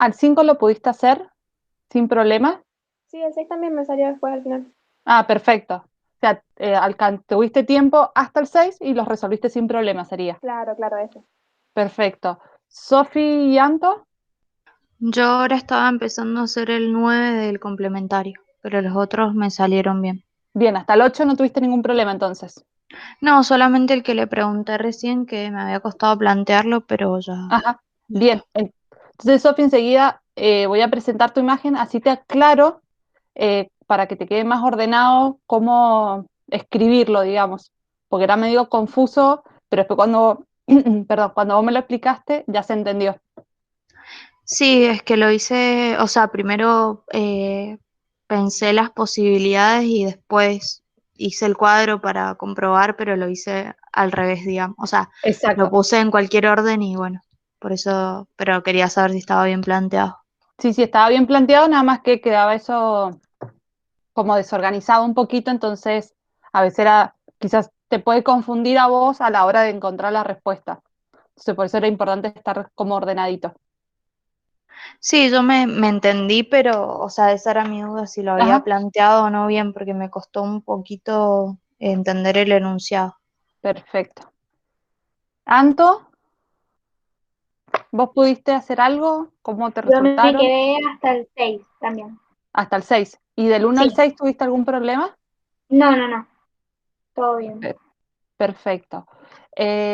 ¿Al 5 lo pudiste hacer sin problema? Sí, el 6 también me salió después al final. Ah, perfecto. O sea, tuviste tiempo hasta el 6 y los resolviste sin problema, sería. Claro, claro, eso. Perfecto. Sofi y Anto, Yo ahora estaba empezando a hacer el 9 del complementario, pero los otros me salieron bien. bien, hasta el 8 no tuviste ningún problema entonces. No, solamente el que le pregunté recién, que me había costado plantearlo, pero Ajá, ya bien. está. Entonces, Sofi, enseguida voy a presentar tu imagen, así te aclaro para que te quede más ordenado cómo escribirlo, digamos, porque era medio confuso, pero después cuando, perdón, cuando vos me lo explicaste, ya se entendió. Sí, es que lo hice, o sea, primero pensé las posibilidades y después hice el cuadro para comprobar, pero lo hice al revés, digamos. O sea, lo Exacto. puse en cualquier orden y bueno, por eso, pero quería saber si estaba bien planteado. Sí, sí, estaba bien planteado, nada más que quedaba eso como desorganizado un poquito, entonces a veces era, quizás te puede confundir a vos a la hora de encontrar la respuesta. Entonces por eso era importante estar como ordenadito. Sí, yo me entendí, pero, o sea, esa era mi duda, si lo había Ajá, planteado o no bien, porque me costó un poquito entender el enunciado. perfecto. Anto, ¿vos pudiste hacer algo? ¿Cómo te Yo me resultaron? quedé hasta el 6 también. Hasta el 6. ¿Y del uno al Sí, 6 tuviste algún problema? no, no, no, todo bien. Eh, Perfecto.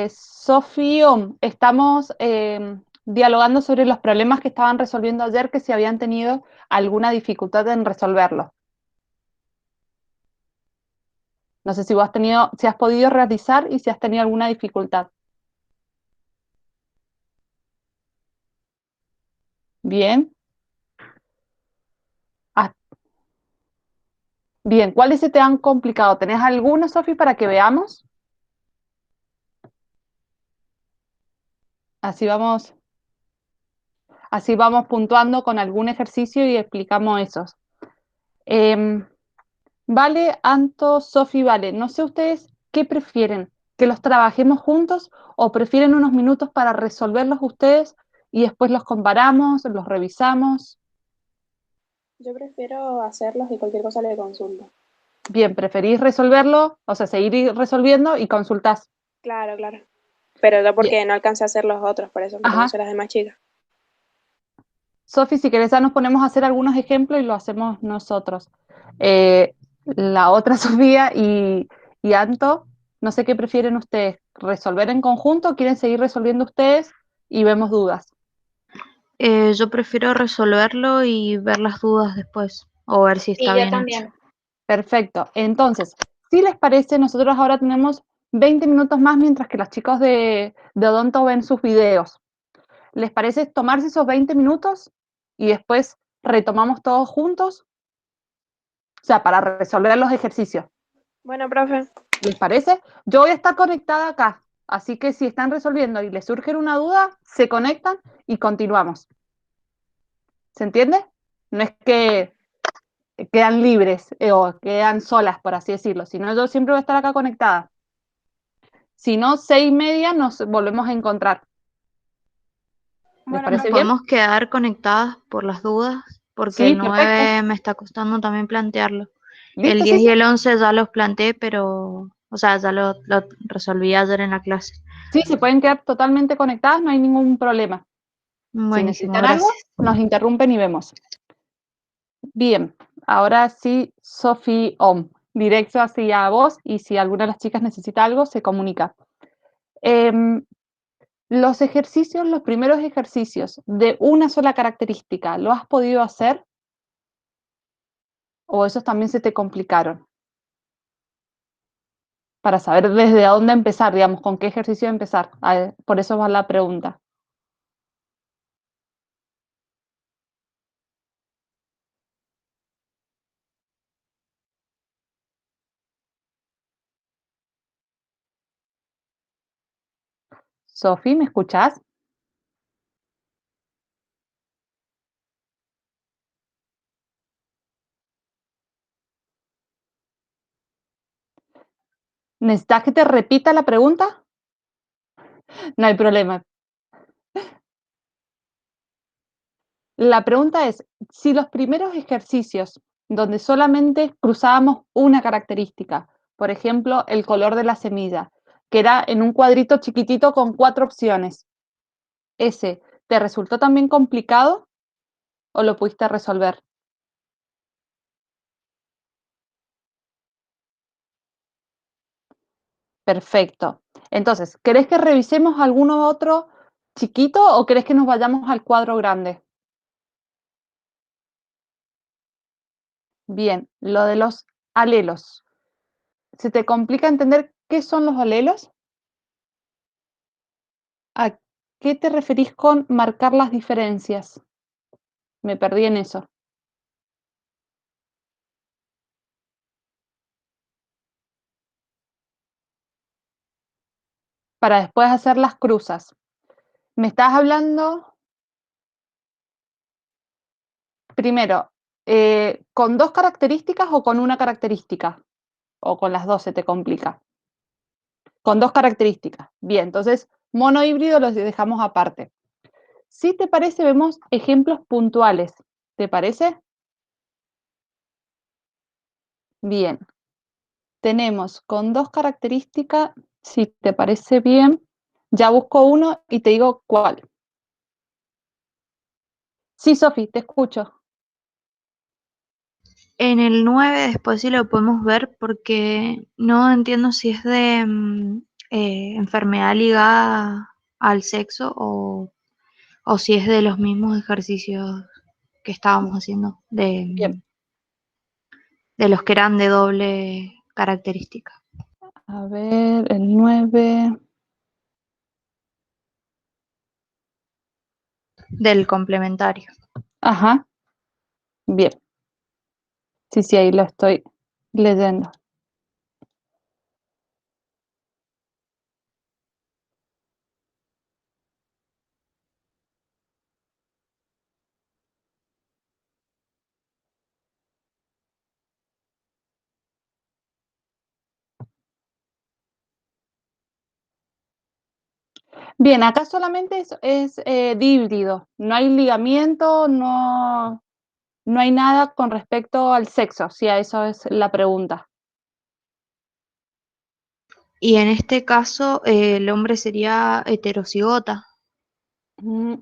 Sofío, estamos dialogando sobre los problemas que estaban resolviendo ayer, que si habían tenido alguna dificultad en resolverlos. No sé si vos has tenido, si has podido realizar y si has tenido alguna dificultad. Bien. Ah, bien, ¿cuáles se te han complicado? ¿Tenés alguno, Sofi, para que veamos? Así vamos, así vamos puntuando con algún ejercicio y explicamos esos. Em, Vale, Anto, Sofi, vale. No sé ustedes qué prefieren, que los trabajemos juntos o prefieren unos minutos para resolverlos ustedes y después los comparamos, los revisamos. Yo prefiero hacerlos y cualquier cosa le consulto. Bien, preferís resolverlo, o sea, seguir resolviendo y consultás. Claro, claro. Pero yo Bien. porque no alcancé a hacer los otros, por eso, porque no Ajá. soy las demás chicas. Sofi, si querés ya nos ponemos a hacer algunos ejemplos y lo hacemos nosotros. La otra Sofía y Anto, no sé qué prefieren ustedes, resolver en conjunto o quieren seguir resolviendo ustedes y vemos dudas. Yo prefiero resolverlo y ver las dudas después, o ver si Sí, está yo bien hecho. también. Perfecto. Entonces, si les parece, nosotros ahora tenemos 20 minutos más mientras que los chicos de Odonto ven sus videos. ¿Les parece tomarse esos 20 minutos y después retomamos todos juntos? O sea, para resolver los ejercicios. Bueno, profe. ¿Les parece? Yo voy a estar conectada acá, así que si están resolviendo y les surge una duda, se conectan y continuamos. ¿Se entiende? No es que quedan libres o quedan solas, por así decirlo, sino yo siempre voy a estar acá conectada. Si no, 6:30 nos volvemos a encontrar. ¿Les Bueno, Nos parece profe. bien? podemos quedar conectadas por las dudas, porque Sí, el perfecto. 9 me está costando también plantearlo. El ¿Listo? Sí, 10 sí. y el 11 ya los planteé, pero, o sea, ya lo resolví ayer en la clase. Sí, se pueden quedar totalmente conectadas, no hay ningún problema. Si Buenísimo, necesitan algo, gracias. nos interrumpen y vemos. Bien, ahora sí, Sophie Om, directo hacia vos y si alguna de las chicas necesita algo, se comunica. Em, los ejercicios, los primeros ejercicios de una sola característica, ¿lo has podido hacer o esos también se te complicaron? Para saber desde dónde empezar, digamos, con qué ejercicio empezar. Por eso va la pregunta. Sofi, ¿me escuchás? ¿Necesitas que te repita la pregunta? No hay problema. La pregunta es, si los primeros ejercicios donde solamente cruzábamos una característica, por ejemplo, el color de la semilla, que era en un cuadrito chiquitito con 4 opciones, ¿ese te resultó también complicado o lo pudiste resolver? Perfecto. Entonces, ¿querés que revisemos alguno otro chiquito o querés que nos vayamos al cuadro grande? Bien, lo de los alelos. ¿Se te complica entender qué son los alelos? ¿A qué te referís con marcar las diferencias? Me perdí en eso. Para después hacer las cruzas. ¿Me estás hablando primero con 2 características o con una característica? ¿O con las dos se te complica? Con 2 características. Bien, entonces mono híbrido los dejamos aparte. Si te parece, vemos ejemplos puntuales. ¿Te parece? Bien. Tenemos con 2 características, si te parece bien, ya busco uno y te digo cuál. Sí, Sofi, te escucho. En el 9 después sí lo podemos ver porque no entiendo si es de enfermedad ligada al sexo o si es de los mismos ejercicios que estábamos haciendo, Bien. de los que eran de doble característica. A ver, el 9. Del complementario. Ajá, bien. Sí, sí, ahí lo estoy leyendo. Bien, acá solamente es híbrido. No hay ligamiento, no hay nada con respecto al sexo, si a eso es la pregunta. Y en este caso el hombre sería heterocigota, Mm,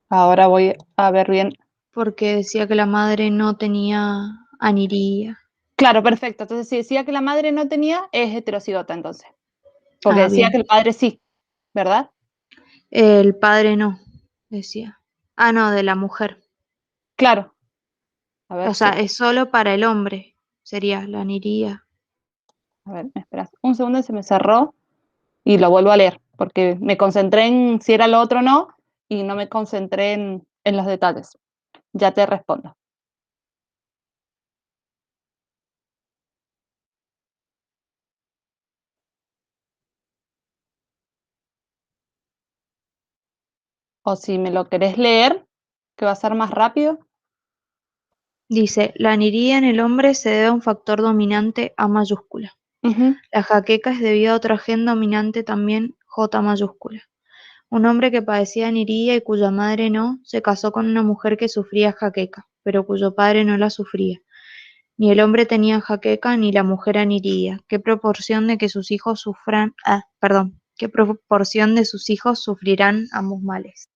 Ahora voy a ver bien. porque decía que la madre no tenía aniría. Claro, perfecto. Entonces, si decía que la madre no tenía, es heterocigota entonces. Porque Ah, decía bien. que el padre sí, ¿verdad? El padre no, decía. Ah, no, de la mujer. Claro. A O ver sea, si. es solo para el hombre, sería la aniría. A ver, me esperas un segundo, se me cerró y lo vuelvo a leer, porque me concentré en si era lo otro o no y no me concentré en los detalles. Ya te respondo. O si me lo querés leer, que va a ser más rápido. Dice, la aniría en el hombre se debe a un factor dominante A mayúscula. Ujú. La jaqueca es debido a otro gen dominante también J mayúscula. Un hombre que padecía aniría y cuya madre no, se casó con una mujer que sufría jaqueca, pero cuyo padre no la sufría. Ni el hombre tenía jaqueca ni la mujer aniría. ¿Qué proporción de que sus hijos sufran, qué proporción de sus hijos sufrirán ambos males?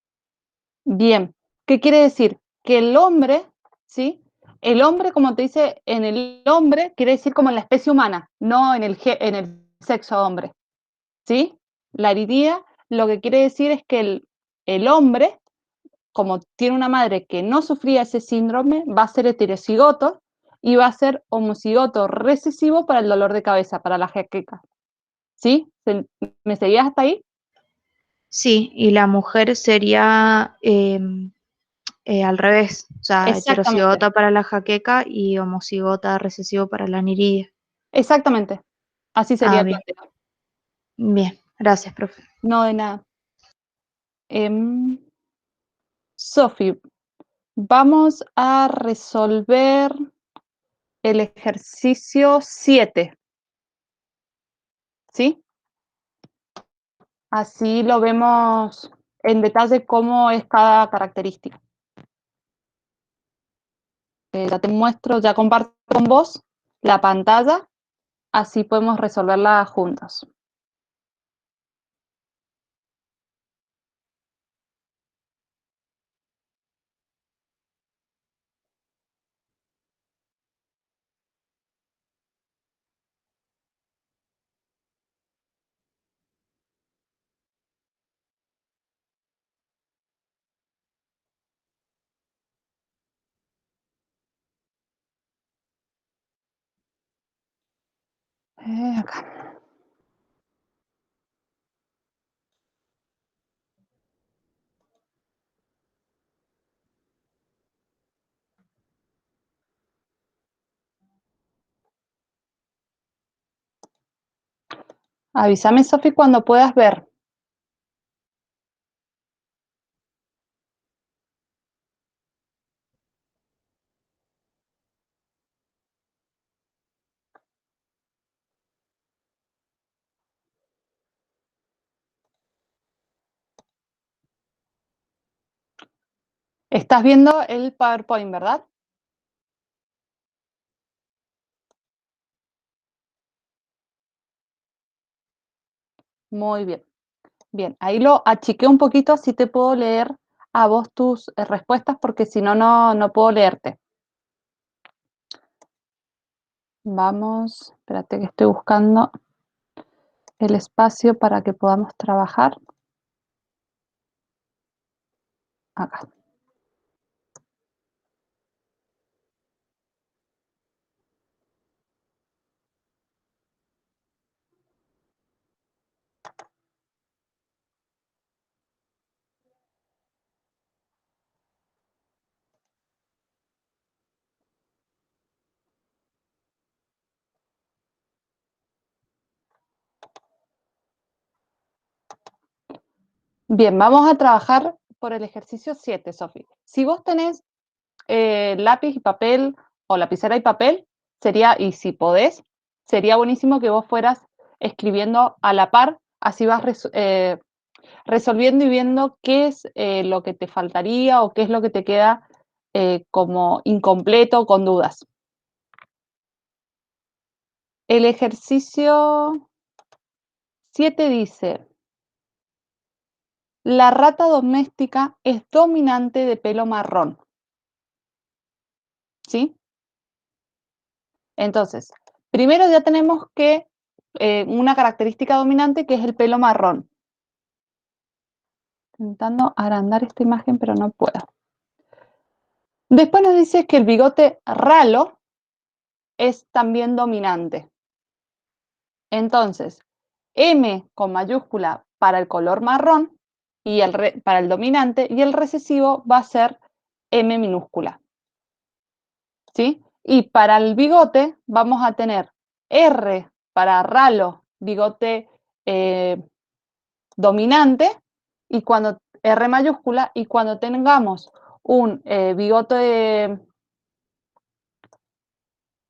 Bien. ¿Qué quiere decir? Que el hombre, ¿sí? El hombre, como te dice, en el hombre quiere decir como en la especie humana, no en el sexo hombre, ¿sí? La aridía lo que quiere decir es que el hombre, como tiene una madre que no sufría ese síndrome, va a ser heterocigoto y va a ser homocigoto recesivo para el dolor de cabeza, para la jaqueca. ¿Sí? ¿Me seguías hasta ahí? Sí, y la mujer sería al revés, o sea, Exactamente, heterocigota para la jaqueca y homocigota recesivo para la aniría. exactamente. Así sería Ah, el bien, planteo. bien, gracias, profe. No de nada. Sofi, vamos a resolver el ejercicio 7, ¿sí? Así lo vemos en detalle cómo es cada característica. Ya te muestro, ya comparto con vos la pantalla, así podemos resolverla juntos. Acá. Avísame, Sofi, cuando puedas ver. Estás viendo el PowerPoint, ¿verdad? Muy bien. Bien, ahí lo achiqué un poquito, así te puedo leer a vos tus respuestas, porque si no, no puedo leerte. Vamos, espérate que estoy buscando el espacio para que podamos trabajar. Acá. Bien, vamos a trabajar por el ejercicio 7, Sofi. Si vos tenés lápiz y papel o lapicera y papel, sería, y si podés, sería buenísimo que vos fueras escribiendo a la par, así vas resolviendo y viendo qué es lo que te faltaría o qué es lo que te queda como incompleto, con dudas. El ejercicio 7 dice: la rata doméstica es dominante de pelo marrón. ¿Sí? Entonces, primero ya tenemos que una característica dominante, que es el pelo marrón. Intentando agrandar esta imagen, pero no puedo. Después nos dice que el bigote ralo es también dominante. Entonces, M con mayúscula para el color marrón y para el dominante, y el recesivo va a ser M minúscula. ¿Sí? Y para el bigote vamos a tener R para ralo, bigote dominante, y cuando R mayúscula, y cuando tengamos un bigote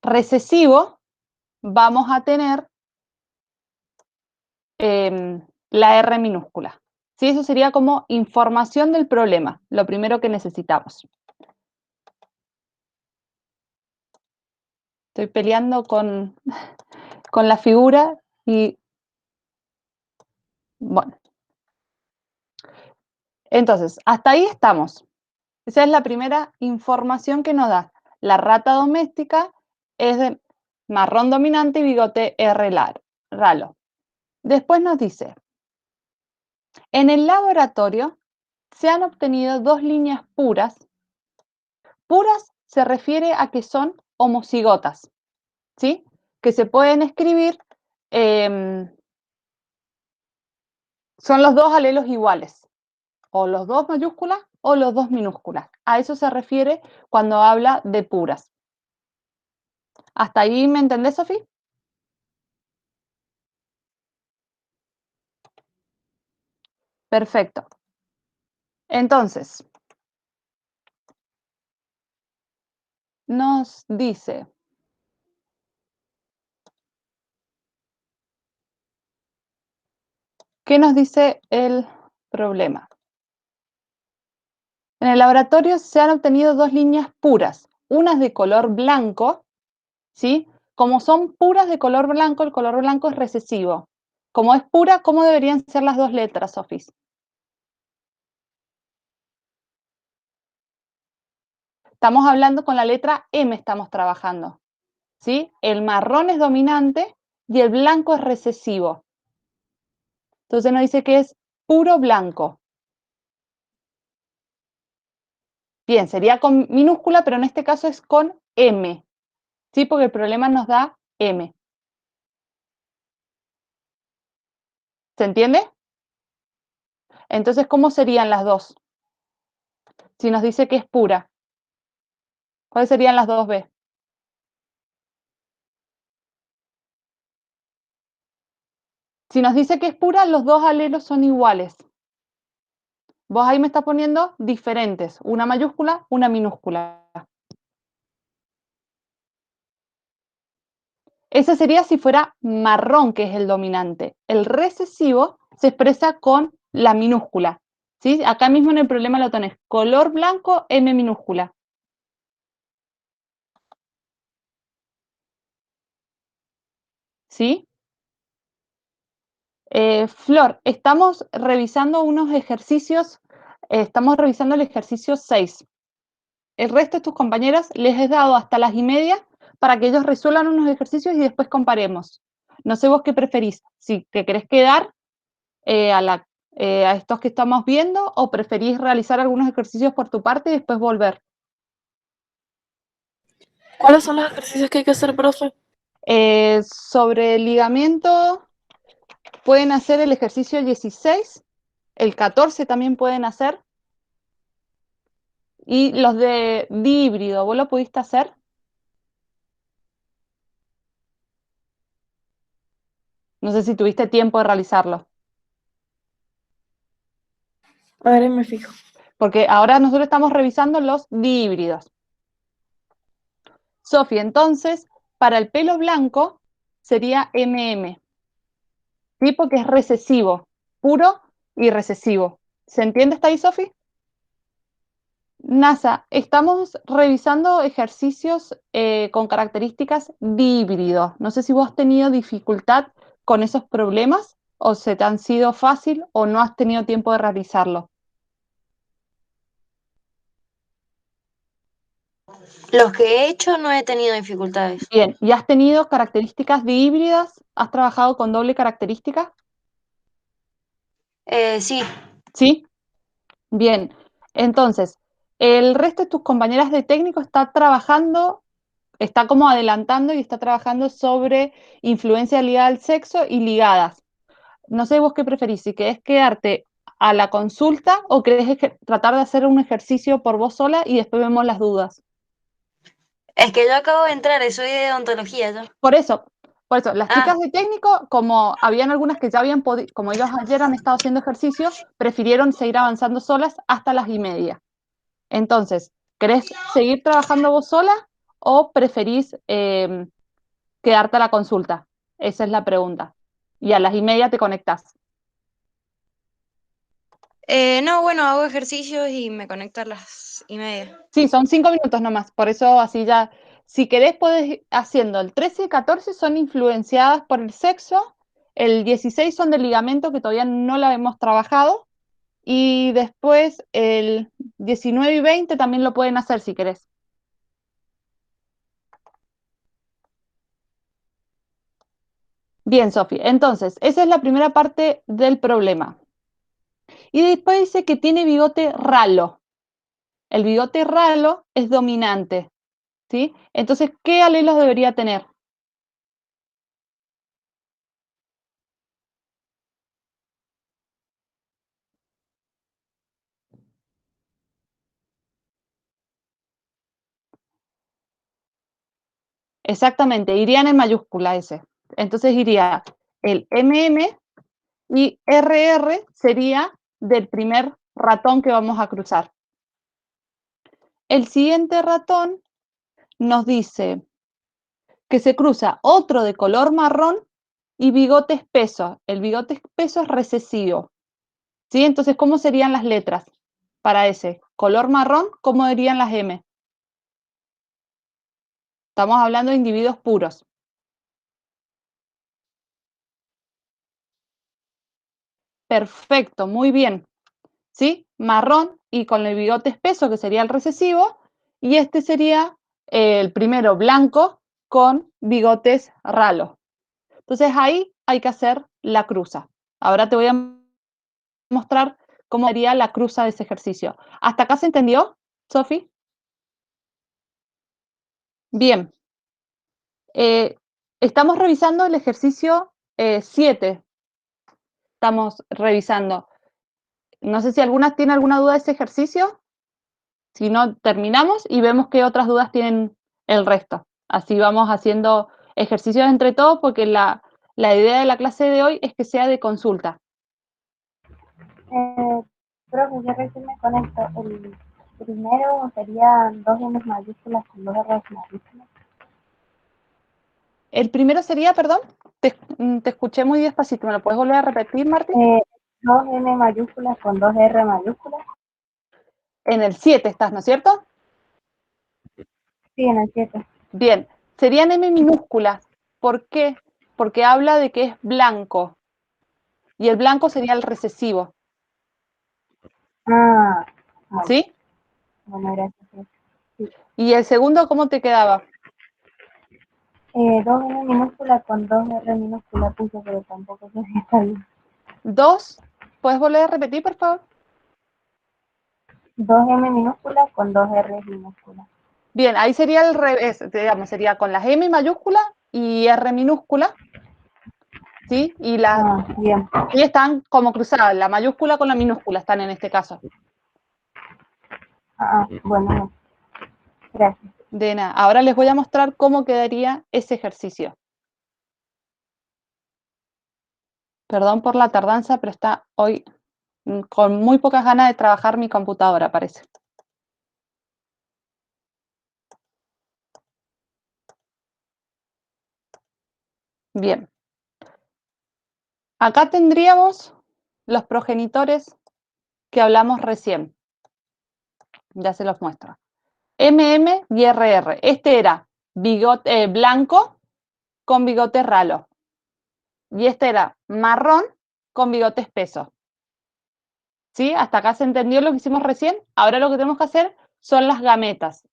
recesivo, vamos a tener la R minúscula. ¿Sí? Eso sería como información del problema, lo primero que necesitamos. Estoy peleando con la figura y bueno. Entonces, hasta ahí estamos. Esa es la primera información que nos da. La rata doméstica es de marrón dominante y bigote R ralo. Después nos dice: en el laboratorio se han obtenido dos líneas puras. Puras se refiere a que son homocigotas, ¿sí? Que se pueden escribir, son los dos alelos iguales, o los dos mayúsculas o los dos minúsculas. A eso se refiere cuando habla de puras. ¿Hasta ahí me entendés, Sofía? Perfecto. Entonces, nos dice: ¿qué nos dice el problema? En el laboratorio se han obtenido dos líneas puras. unas de color blanco, ¿sí? Como son puras de color blanco, el color blanco es recesivo. Como es pura, ¿cómo deberían ser las dos letras, Sofis? Estamos hablando con la letra M, estamos trabajando, ¿sí? El marrón es dominante y el blanco es recesivo. Entonces nos dice que es puro blanco. Bien, sería con minúscula, pero en este caso es con M, ¿sí? Porque el problema nos da M. ¿Se entiende? Entonces, ¿cómo serían las dos? Si nos dice que es pura, ¿cuáles serían las dos B? Si nos dice que es pura, los dos alelos son iguales. Vos ahí me estás poniendo diferentes, una mayúscula, una minúscula. Ese sería si fuera marrón, que es el dominante. El recesivo se expresa con la minúscula, ¿sí? Acá mismo en el problema lo tenés, color blanco, M minúscula. ¿Sí? Flor, estamos revisando unos ejercicios, estamos revisando el ejercicio 6. El resto de tus compañeras les he dado hasta las 1:30 para que ellos resuelvan unos ejercicios y después comparemos. No sé vos qué preferís, si te querés quedar a estos que estamos viendo o preferís realizar algunos ejercicios por tu parte y después volver. ¿Cuáles son los ejercicios que hay que hacer, profe? Sobre el ligamento pueden hacer el ejercicio 16, el 14 también pueden hacer, y los de híbrido, ¿vos lo pudiste hacer? No sé si tuviste tiempo de realizarlo. A ver, ahí me fijo. Porque ahora nosotros estamos revisando los dihíbridos. Sofi, entonces, para el pelo blanco sería MM, ¿sí? Porque es recesivo, puro y recesivo. ¿Se entiende hasta ahí, Sofi? NASA, estamos revisando ejercicios con características dihíbridos. No sé si vos has tenido dificultad con esos problemas o se te han sido fácil o no has tenido tiempo de realizarlo. Los que he hecho no he tenido dificultades. Bien, ¿y has tenido características dihíbridas? ¿Has trabajado con doble característica? Sí, ¿Sí? Bien, entonces, el resto de tus compañeras de técnico está trabajando, está como adelantando y está trabajando sobre influencia ligada al sexo y ligadas. No sé vos qué preferís, si querés quedarte a la consulta o querés tratar de hacer un ejercicio por vos sola y después vemos las dudas. es que yo acabo de entrar, soy de odontología yo. Por eso, las Ah, chicas de técnico, como habían algunas que ya habían podido, como ellos ayer han estado haciendo ejercicio, prefirieron seguir avanzando solas hasta las 1:30. Entonces, ¿querés seguir trabajando vos sola o preferís quedarte a la consulta? Esa es la pregunta. Y a las 1:30 te conectás. no, bueno, hago ejercicios y me conecto a las 1:30. Sí, son 5 minutos nomás, por eso así ya, si querés podés ir haciendo, el 13 y 14 son influenciadas por el sexo, el 16 son del ligamento que todavía no la hemos trabajado, y después el 19 y 20 también lo pueden hacer si querés. Bien, Sofi, entonces, esa es la primera parte del problema. Y después dice que tiene bigote ralo. El bigote ralo es dominante, ¿sí? Entonces, ¿qué alelos debería tener? Exactamente, irían en mayúscula ese. Entonces iría el MM y RR sería del primer ratón que vamos a cruzar. El siguiente ratón nos dice que se cruza otro de color marrón y bigote espeso. El bigote espeso es recesivo, ¿sí? Entonces, ¿cómo serían las letras para ese? Color marrón, ¿cómo dirían las M? Estamos hablando de individuos puros. Perfecto, muy bien. ¿Sí? Marrón y con el bigote espeso, que sería el recesivo, y este sería el primero blanco con bigotes ralos. Entonces ahí hay que hacer la cruza. Ahora te voy a mostrar cómo sería la cruza de ese ejercicio. ¿Hasta acá se entendió, Sofi? Bien. Estamos revisando el ejercicio 7. Estamos revisando. No sé si alguna tiene alguna duda de ese ejercicio. Si no, terminamos y vemos qué otras dudas tienen el resto. Así vamos haciendo ejercicios entre todos porque la idea de la clase de hoy es que sea de consulta. Profe, yo recién me conecto. El primero serían 2 N mayúsculas con 2 R mayúsculas. El primero sería, perdón, te escuché muy despacito. ¿Me lo puedes volver a repetir, Martín? 2 N mayúsculas con 2 R mayúsculas. En el 7 estás, ¿no es cierto? Sí, en el 7. Bien, serían M minúsculas. ¿Por qué? Porque habla de que es blanco. Y el blanco sería el recesivo. Ah, bueno. ¿Sí? Bueno, gracias. Sí. ¿Y el segundo cómo te quedaba? 2 N minúsculas con 2 R minúsculas puse, pero tampoco sé si está bien. 2, ¿puedes volver a repetir, por favor? 2 M minúsculas con 2 R minúsculas. Bien, ahí sería el revés, digamos, sería con las M mayúscula y R minúscula, ¿sí? Y Bien. y están como cruzadas, la mayúscula con la minúscula están en este caso. Bueno, gracias. De nada. Ahora les voy a mostrar cómo quedaría ese ejercicio. Perdón por la tardanza, pero está hoy con muy pocas ganas de trabajar mi computadora, parece. Bien. Acá tendríamos los progenitores que hablamos recién. Ya se los muestro. MM y RR. Este era bigote blanco con bigote ralo. Y este era marrón con bigote espeso. ¿Sí? ¿Hasta acá se entendió lo que hicimos recién? Ahora lo que tenemos que hacer son las gametas.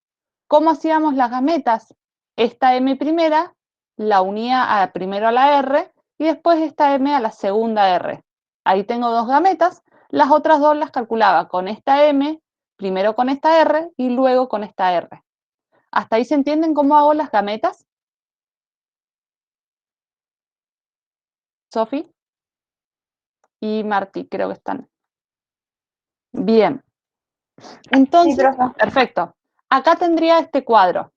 ¿Cómo hacíamos las gametas? Esta M primera la unía primero a la R y después esta M a la segunda R. Ahí tengo dos gametas. Las otras dos las calculaba con esta M, primero con esta R y luego con esta R. ¿Hasta ahí se entienden cómo hago las gametas? Sofi y Martí, creo que están. Bien. Entonces, Sí, profe. perfecto. Acá tendría este cuadro.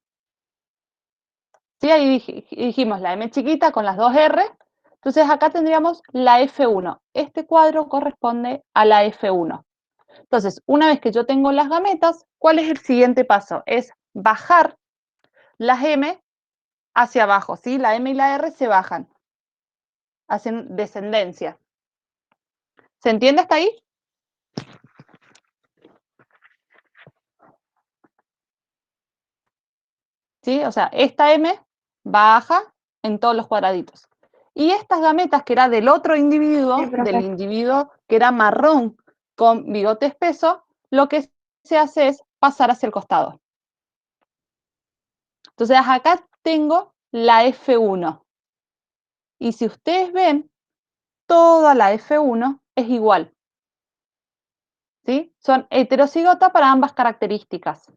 ¿Sí? Ahí dijimos la M chiquita con las dos R. Entonces acá tendríamos la F1. Este cuadro corresponde a la F1. Entonces, una vez que yo tengo las gametas, ¿cuál es el siguiente paso? Es bajar las M hacia abajo, ¿sí? La M y la R se bajan, hacen descendencia. ¿Se entiende hasta ahí? ¿Sí? O sea, esta M baja en todos los cuadraditos. Y estas gametas, que era del otro individuo, Sí, profe. del individuo que era marrón con bigote espeso, lo que se hace es pasar hacia el costado. Entonces acá tengo la F1. Y si ustedes ven, toda la F1 es igual. ¿Sí? Son heterocigota para ambas características.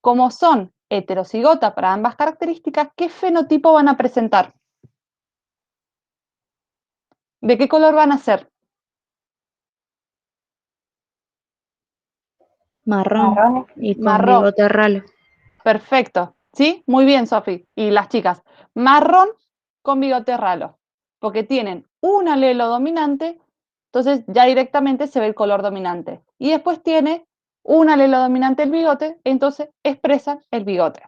Como son heterocigota para ambas características, ¿qué fenotipo van a presentar? ¿De qué color van a ser? Marrón Marrones. y con Marrón. bigote ralo. Perfecto. ¿Sí? Muy bien, Sofi. Y las chicas. Marrón con bigote ralo. Porque tienen un alelo dominante, entonces ya directamente se ve el color dominante. Y después tiene un alelo dominante el bigote, entonces expresan el bigote.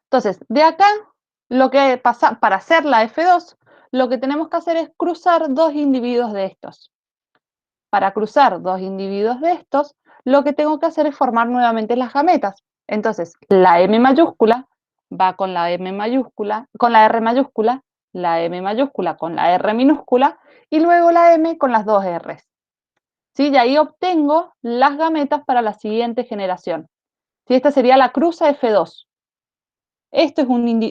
Entonces, de acá, lo que pasa, para hacer la F2, lo que tenemos que hacer es cruzar dos individuos de estos. Para cruzar dos individuos de estos, lo que tengo que hacer es formar nuevamente las gametas. Entonces, la M mayúscula va con la M mayúscula, con la R mayúscula, la M mayúscula con la R minúscula, y luego la M con las dos R's. ¿Sí? Y ahí obtengo las gametas para la siguiente generación. ¿Sí? Esta sería la cruza F2. Esto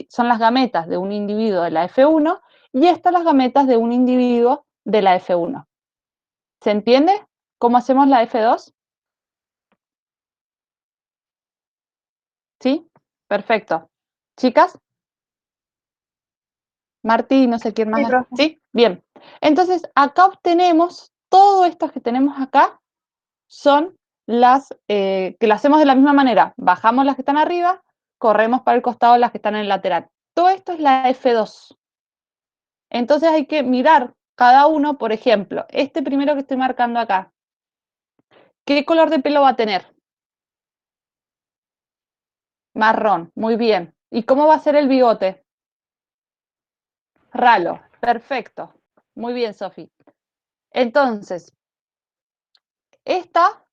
son las gametas de un individuo de la F1 y estas las gametas de un individuo de la F1. ¿Se entiende cómo hacemos la F2? ¿Sí? Perfecto. ¿Chicas? Martí, no sé quién más. Sí, profe. ¿Sí? Bien. Entonces, acá obtenemos, todo esto que tenemos acá, son las que las hacemos de la misma manera. Bajamos las que están arriba, corremos para el costado las que están en el lateral. Todo esto es la F2. Entonces hay que mirar cada uno, por ejemplo, este primero que estoy marcando acá. ¿Qué color de pelo va a tener? Marrón, muy bien. ¿Y cómo va a ser el bigote? Ralo, perfecto. Muy bien, Sofi. Entonces, esta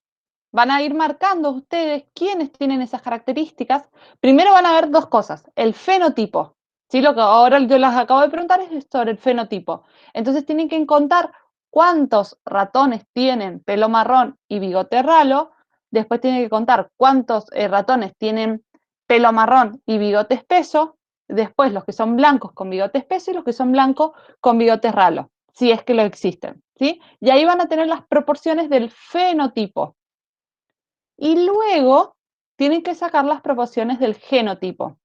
van a ir marcando ustedes quiénes tienen esas características. Primero van a ver dos cosas, el fenotipo. ¿Sí? Lo que ahora yo les acabo de preguntar es sobre el fenotipo. Entonces tienen que contar cuántos ratones tienen pelo marrón y bigote ralo. Después tienen que contar cuántos ratones tienen pelo marrón y bigote espeso. Después los que son blancos con bigote espeso y los que son blancos con bigote ralo, si es que lo existen. ¿Sí? Y ahí van a tener las proporciones del fenotipo. Y luego tienen que sacar las proporciones del genotipo.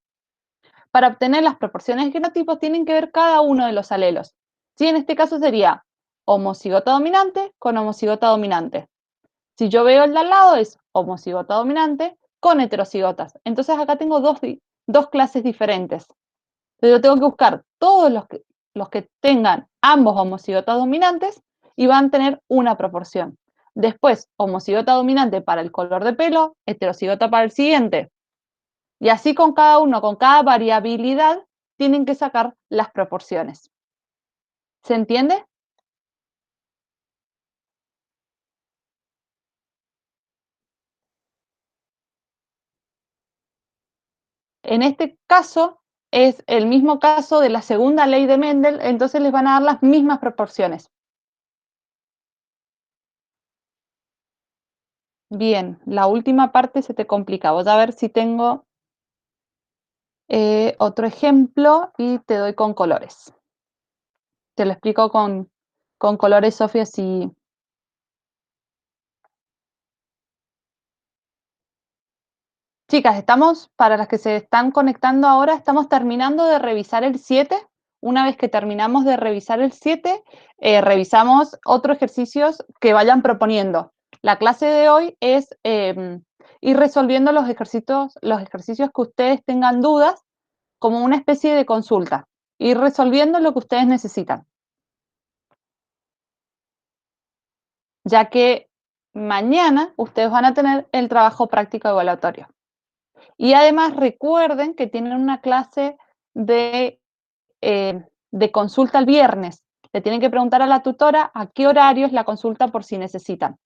Para obtener las proporciones del genotipo tienen que ver cada uno de los alelos. ¿Sí? En este caso sería homocigota dominante con homocigota dominante. Si yo veo el de al lado es homocigota dominante con heterocigotas. Entonces acá tengo dos clases diferentes. Entonces yo tengo que buscar todos los que tengan ambos homocigotas dominantes y van a tener una proporción. Después, homocigota dominante para el color de pelo, heterocigota para el siguiente. Y así con cada uno, con cada variabilidad, tienen que sacar las proporciones. ¿Se entiende? En este caso, es el mismo caso de la segunda ley de Mendel, entonces les van a dar las mismas proporciones. Bien, la última parte se te complica. Voy a ver si tengo otro ejemplo y te doy con colores. Te lo explico con colores, Sofía, así. Chicas, para las que se están conectando ahora, estamos terminando de revisar el 7. Una vez que terminamos de revisar el 7, revisamos otros ejercicios que vayan proponiendo. La clase de hoy es ir resolviendo los ejercicios que ustedes tengan dudas, como una especie de consulta. Ir resolviendo lo que ustedes necesitan. Ya que mañana ustedes van a tener el trabajo práctico evaluatorio. Y además recuerden que tienen una clase de consulta el viernes. Le tienen que preguntar a la tutora a qué horario es la consulta por si necesitan.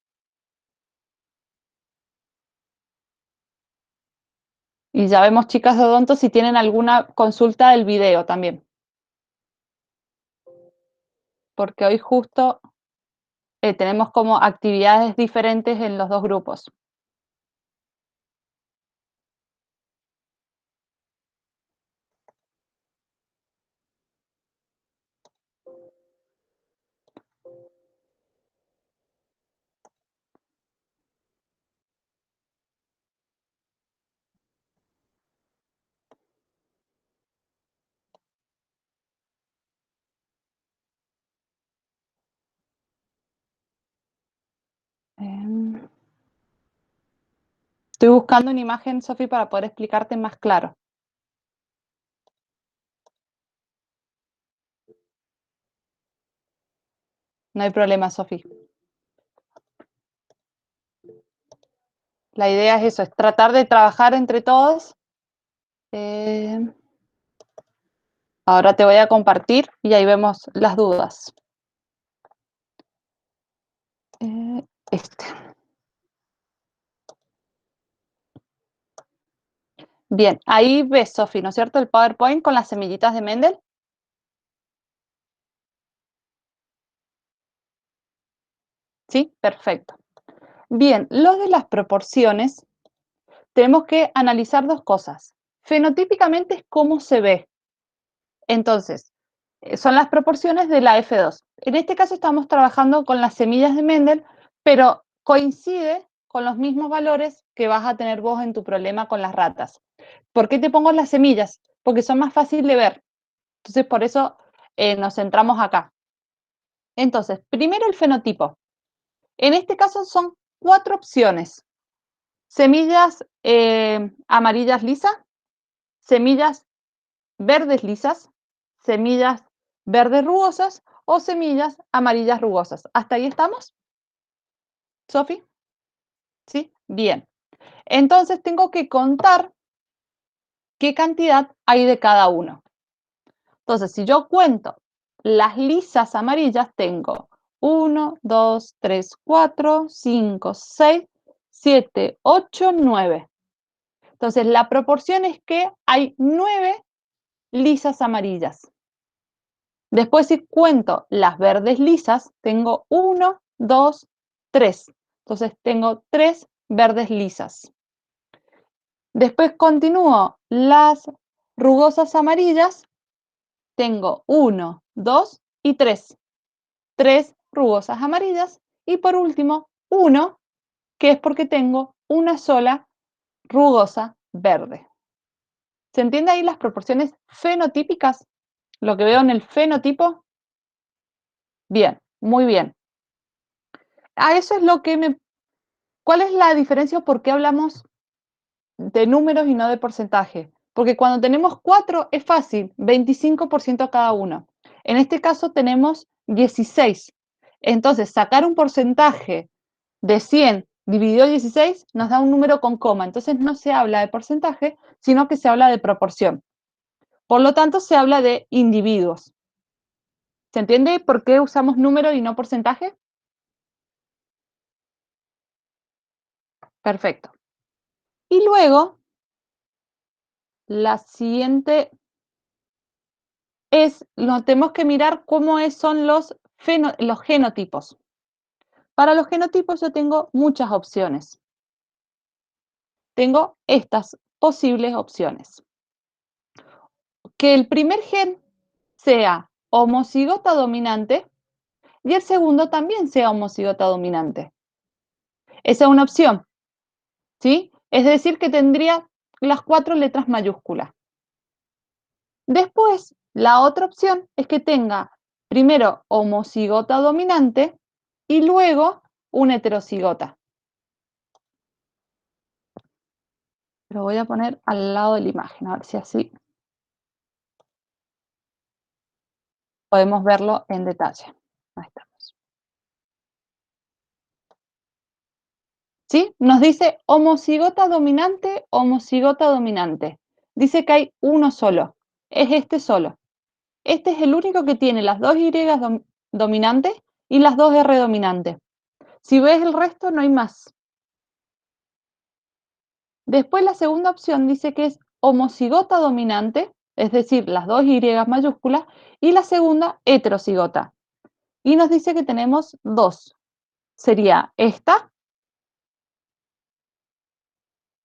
Y ya vemos, chicas de odonto, si tienen alguna consulta del video también. Porque hoy justo tenemos como actividades diferentes en los dos grupos. Estoy buscando una imagen, Sofi, para poder explicarte más claro. No hay problema, Sofi. La idea es eso, es tratar de trabajar entre todos. Ahora te voy a compartir y ahí vemos las dudas. Este. Bien, ahí ves, Sofi, ¿no es cierto? El PowerPoint con las semillitas de Mendel. ¿Sí? Perfecto. Bien, lo de las proporciones, tenemos que analizar dos cosas. Fenotípicamente es cómo se ve. Entonces, son las proporciones de la F2. En este caso estamos trabajando con las semillas de Mendel, pero coincide con los mismos valores que vas a tener vos en tu problema con las ratas. ¿Por qué te pongo las semillas? Porque son más fáciles de ver. Entonces, por eso nos centramos acá. Entonces, primero el fenotipo. En este caso son 4 opciones. Semillas amarillas lisas, semillas verdes lisas, semillas verdes rugosas o semillas amarillas rugosas. ¿Hasta ahí estamos? ¿Sofi? ¿Sí? Bien. Entonces tengo que contar qué cantidad hay de cada uno. Entonces, si yo cuento las lisas amarillas, tengo 1, 2, 3, 4, 5, 6, 7, 8, 9. Entonces, la proporción es que hay 9 lisas amarillas. Después, si cuento las verdes lisas, tengo 1, 2, 3. Entonces, tengo 3 verdes lisas. Después continúo las rugosas amarillas, tengo 1, 2 y 3. 3 rugosas amarillas. Y por último, 1, que es porque tengo una sola rugosa verde. ¿Se entiende ahí las proporciones fenotípicas? Lo que veo en el fenotipo. Bien, muy bien. A eso es lo que me... ¿Cuál es la diferencia o por qué hablamos de números y no de porcentaje? Porque cuando tenemos 4 es fácil, 25% cada uno. En este caso tenemos 16. Entonces, sacar un porcentaje de 100 dividido 16 nos da un número con coma. Entonces, no se habla de porcentaje, sino que se habla de proporción. Por lo tanto, se habla de individuos. ¿Se entiende por qué usamos número y no porcentaje? Perfecto. Y luego, la siguiente es, tenemos que mirar cómo son los genotipos. Para los genotipos yo tengo muchas opciones. Tengo estas posibles opciones. Que el primer gen sea homocigota dominante y el segundo también sea homocigota dominante. Esa es una opción, ¿sí? Es decir, que tendría las 4 letras mayúsculas. Después, la otra opción es que tenga primero homocigota dominante y luego una heterocigota. Lo voy a poner al lado de la imagen, a ver si así podemos verlo en detalle. Ahí estamos. ¿Sí? Nos dice homocigota dominante, homocigota dominante. Dice que hay uno solo, es este solo. Este es el único que tiene las dos Y dominantes y las dos R dominantes. Si ves el resto, no hay más. Después la segunda opción dice que es homocigota dominante, es decir, las dos Y mayúsculas, y la segunda heterocigota. Y nos dice que tenemos dos. Sería esta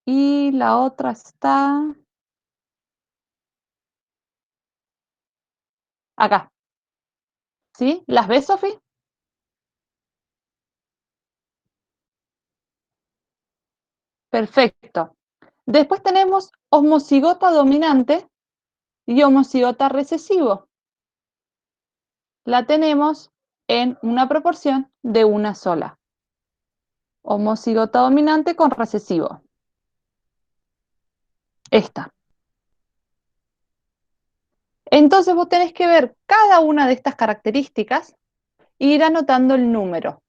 y la otra está acá. ¿Sí? ¿Las ves, Sofi? Perfecto. Después tenemos homocigota dominante y homocigota recesivo. La tenemos en una proporción de una sola. Homocigota dominante con recesivo. Esta. Entonces vos tenés que ver cada una de estas características e ir anotando el número.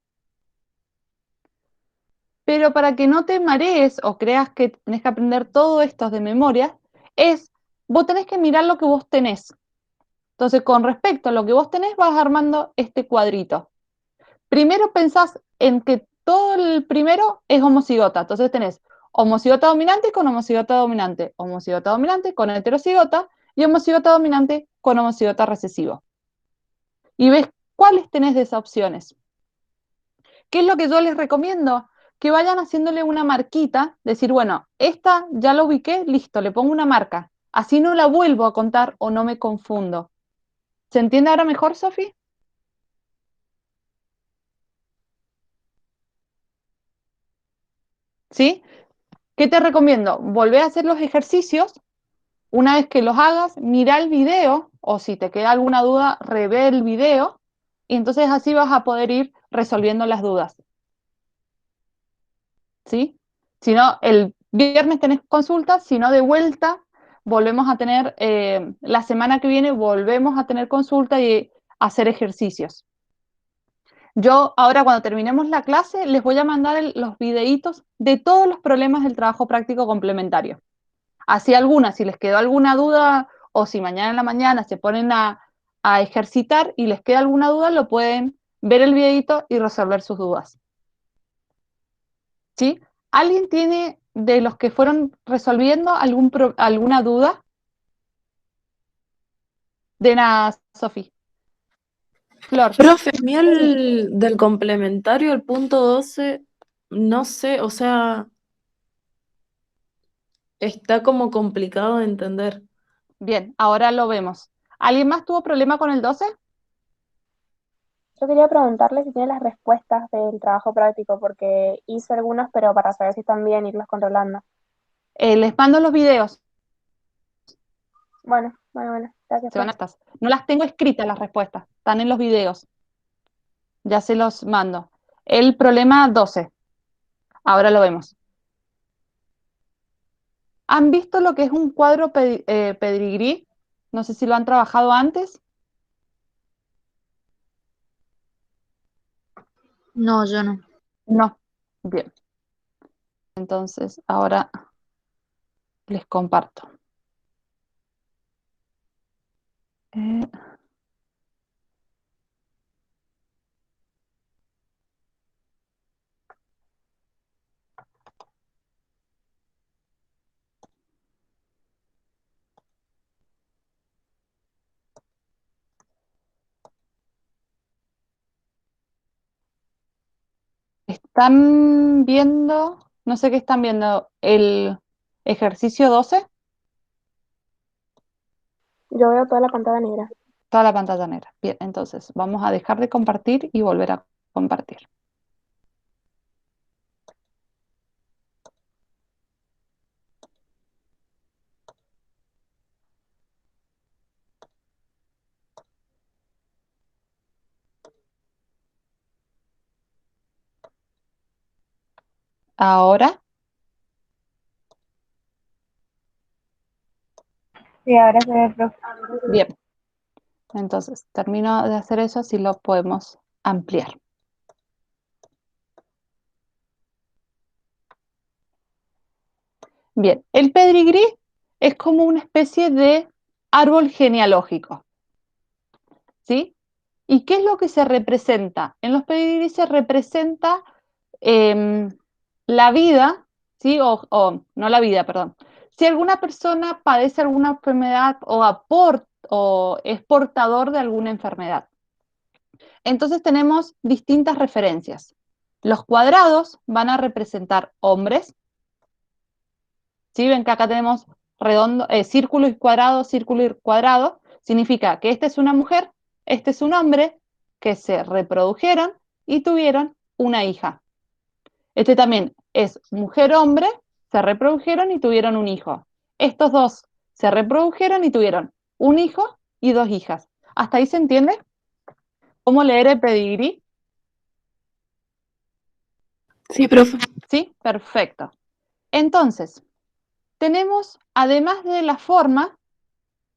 Pero para que no te marees o creas que tenés que aprender todo esto de memoria, vos tenés que mirar lo que vos tenés. Entonces, con respecto a lo que vos tenés, vas armando este cuadrito. Primero pensás en que todo el primero es homocigota. Entonces tenés homocigota dominante con homocigota dominante, homocigota dominante con heterocigota y homocigota dominante con homocigota recesivo. Y ves cuáles tenés de esas opciones. ¿Qué es lo que yo les recomiendo? Que vayan haciéndole una marquita, decir, bueno, esta ya la ubiqué, listo, le pongo una marca. Así no la vuelvo a contar o no me confundo. ¿Se entiende ahora mejor, Sofi? ¿Sí? ¿Qué te recomiendo? Volver a hacer los ejercicios. Una vez que los hagas, mira el video o si te queda alguna duda, revé el video y entonces así vas a poder ir resolviendo las dudas. ¿Sí? Si no, el viernes tenés consulta, si no, de vuelta volvemos a tener, la semana que viene volvemos a tener consulta y hacer ejercicios. Yo ahora cuando terminemos la clase les voy a mandar los videitos de todos los problemas del trabajo práctico complementario. Así algunas, si les quedó alguna duda o si mañana en la mañana se ponen a ejercitar y les queda alguna duda, lo pueden ver el videito y resolver sus dudas. ¿Sí? ¿Alguien tiene de los que fueron resolviendo alguna duda? De nada, Sofi. Flor. Profe, a mí del complementario, el punto 12, no sé, o sea, está como complicado de entender. Bien, ahora lo vemos. ¿Alguien más tuvo problema con el 12? Yo quería preguntarle si tiene las respuestas del trabajo práctico, porque hice algunos, pero para saber si están bien, irlos controlando. Les mando los videos. Bueno, gracias. Se van a estas. No las tengo escritas las respuestas, están en los videos. Ya se los mando. El problema 12. Ahora lo vemos. ¿Han visto lo que es un cuadro pedigrí? No sé si lo han trabajado antes. No, yo no. No. Bien. Entonces, ahora les comparto. Eh, ¿Están viendo? No sé qué están viendo. ¿El ejercicio 12? Yo veo toda la pantalla negra. Toda la pantalla negra. Bien, entonces vamos a dejar de compartir y volver a compartir. Ahora, Sí, ahora se ve, profe. bien. Entonces, termino de hacer eso, así lo podemos ampliar. Bien, el pedigrí es como una especie de árbol genealógico, ¿sí? ¿Y qué es lo que se representa? En los pedigrí se representa la vida, ¿sí? O no la vida, perdón. Si alguna persona padece alguna enfermedad o es portador de alguna enfermedad. Entonces tenemos distintas referencias. Los cuadrados van a representar hombres. ¿Sí? Ven que acá tenemos círculo y cuadrado. Significa que esta es una mujer, este es un hombre, que se reprodujeron y tuvieron una hija. Este también es mujer-hombre, se reprodujeron y tuvieron un hijo. Estos dos se reprodujeron y tuvieron un hijo y dos hijas. ¿Hasta ahí se entiende? ¿Cómo leer el pedigrí? Sí, profe. Sí, perfecto. Entonces, tenemos, además de la forma,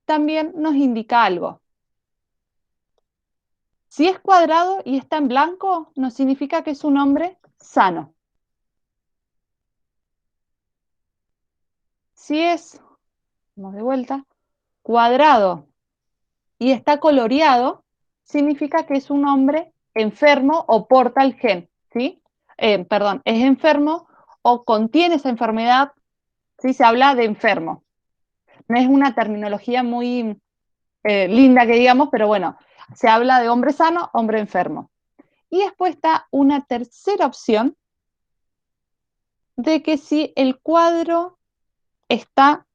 también nos indica algo. Si es cuadrado y está en blanco, nos significa que es un hombre sano. Si es, vamos de vuelta, cuadrado y está coloreado, significa que es un hombre enfermo o porta el gen, ¿sí? Perdón, es enfermo o contiene esa enfermedad, ¿sí? Se habla de enfermo. No es una terminología muy linda que digamos, pero bueno, se habla de hombre sano, hombre enfermo. Y después está una tercera opción de que si el cuadro está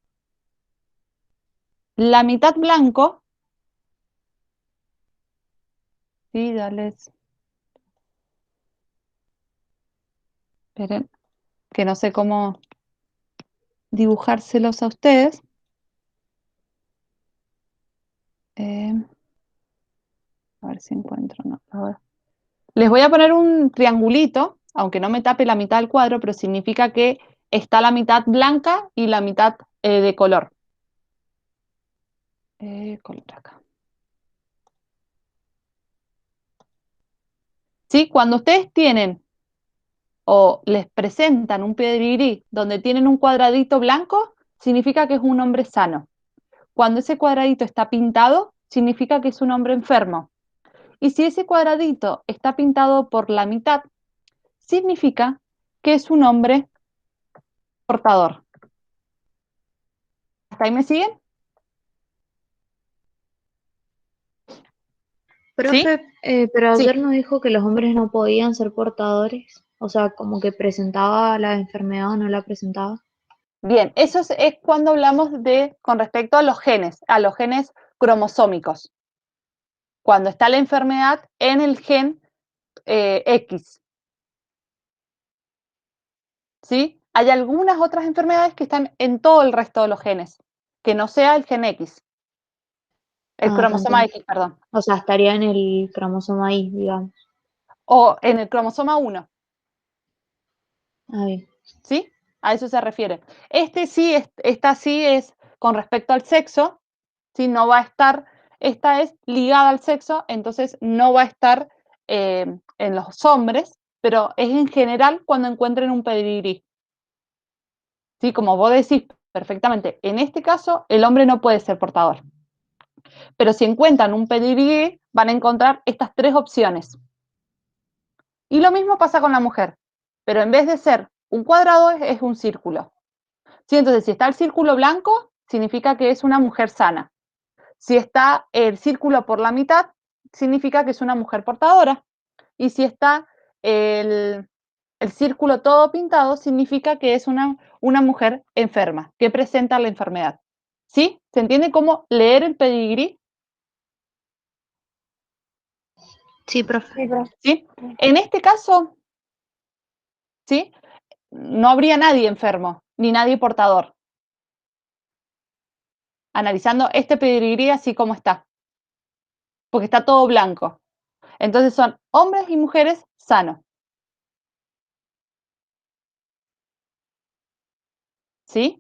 la mitad blanco, ¿sí? Esperen, que no sé cómo dibujárselos a ustedes. A ver si encuentro, no. A ver. Les voy a poner un triangulito, aunque no me tape la mitad del cuadro, pero significa que está la mitad blanca y la mitad de color. Color acá. ¿Sí? Cuando ustedes tienen o les presentan un pedigrí donde tienen un cuadradito blanco, significa que es un hombre sano. Cuando ese cuadradito está pintado, significa que es un hombre enfermo. Y si ese cuadradito está pintado por la mitad, significa que es un hombre portador. ¿Hasta ahí me siguen? Profe, pero Sí. ayer nos dijo que los hombres no podían ser portadores, o sea, como que presentaba la enfermedad o no la presentaba. Bien, eso es cuando hablamos con respecto a los genes cromosómicos. Cuando está la enfermedad en el gen X. ¿Sí? Hay algunas otras enfermedades que están en todo el resto de los genes, que no sea el gen X, el Ah, ya cromosoma entiendo. X, perdón, O sea, estaría en el cromosoma Y, digamos. o en el cromosoma 1, Ah, bien. ¿sí? A eso se refiere. Esta sí es con respecto al sexo, ¿sí? No va a estar, esta es ligada al sexo, entonces no va a estar en los hombres, pero es en general cuando encuentren un pedigrí. Sí, como vos decís perfectamente, en este caso el hombre no puede ser portador. Pero si encuentran un pedigrí, van a encontrar estas tres opciones. Y lo mismo pasa con la mujer, pero en vez de ser un cuadrado es un círculo. ¿Sí? Entonces, si está el círculo blanco, significa que es una mujer sana. Si está el círculo por la mitad, significa que es una mujer portadora. Y si está el círculo todo pintado, significa que es una mujer enferma, que presenta la enfermedad. ¿Sí? ¿Se entiende cómo leer el pedigrí? Sí, profe. Sí, profe. ¿Sí? En este caso, ¿sí? No habría nadie enfermo, ni nadie portador. Analizando este pedigrí así como está, porque está todo blanco. Entonces son hombres y mujeres sanos. ¿Sí?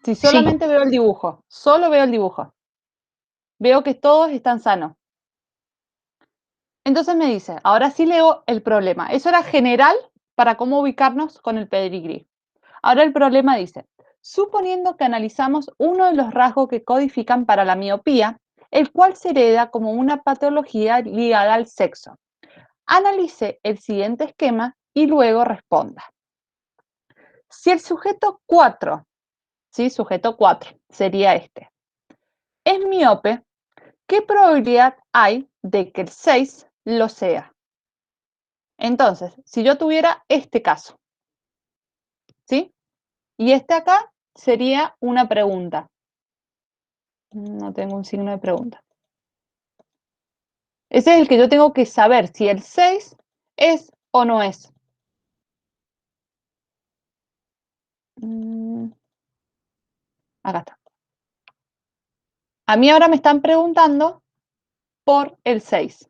Si Sí, solamente veo el dibujo, solo veo el dibujo, veo que todos están sanos. Entonces me dice, ahora sí leo el problema. Eso era general para cómo ubicarnos con el pedigrí. Ahora el problema dice, suponiendo que analizamos uno de los rasgos que codifican para la miopía, el cual se hereda como una patología ligada al sexo. Analice el siguiente esquema y luego responda. Si el sujeto 4, ¿sí? Sujeto 4 sería este, es miope, ¿qué probabilidad hay de que el 6 lo sea? Entonces, si yo tuviera este caso, ¿sí? Y este acá sería una pregunta. No tengo un signo de pregunta. Ese es el que yo tengo que saber si el 6 es o no es. Acá está. A mí ahora me están preguntando por el 6.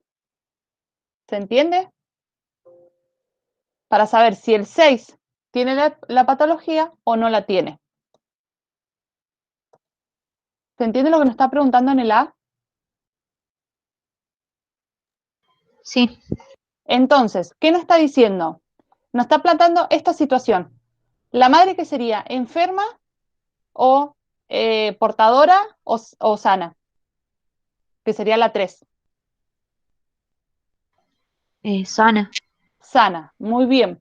¿Se entiende? Para saber si el 6 tiene la patología o no la tiene. ¿Se entiende lo que nos está preguntando en el A? sí, Entonces, ¿qué nos está diciendo? Nos está planteando esta situación. La madre que sería enferma o portadora o sana, que sería la 3. sana. sana. Muy bien.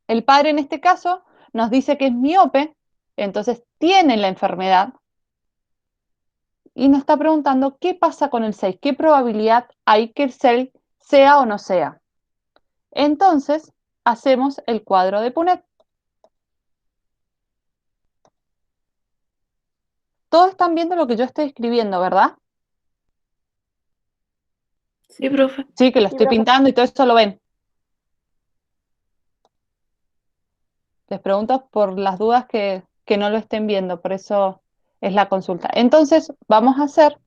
El padre en este caso nos dice que es miope, entonces tiene la enfermedad y nos está preguntando qué pasa con el 6, qué probabilidad hay que el 6 sea o no sea. Entonces, hacemos el cuadro de Punnett. Todos están viendo lo que yo estoy escribiendo, ¿verdad? Sí, profe. Sí, que lo Sí, estoy profe. pintando y todo esto lo ven. Les pregunto por las dudas que no lo estén viendo, por eso es la consulta. Entonces, vamos a hacer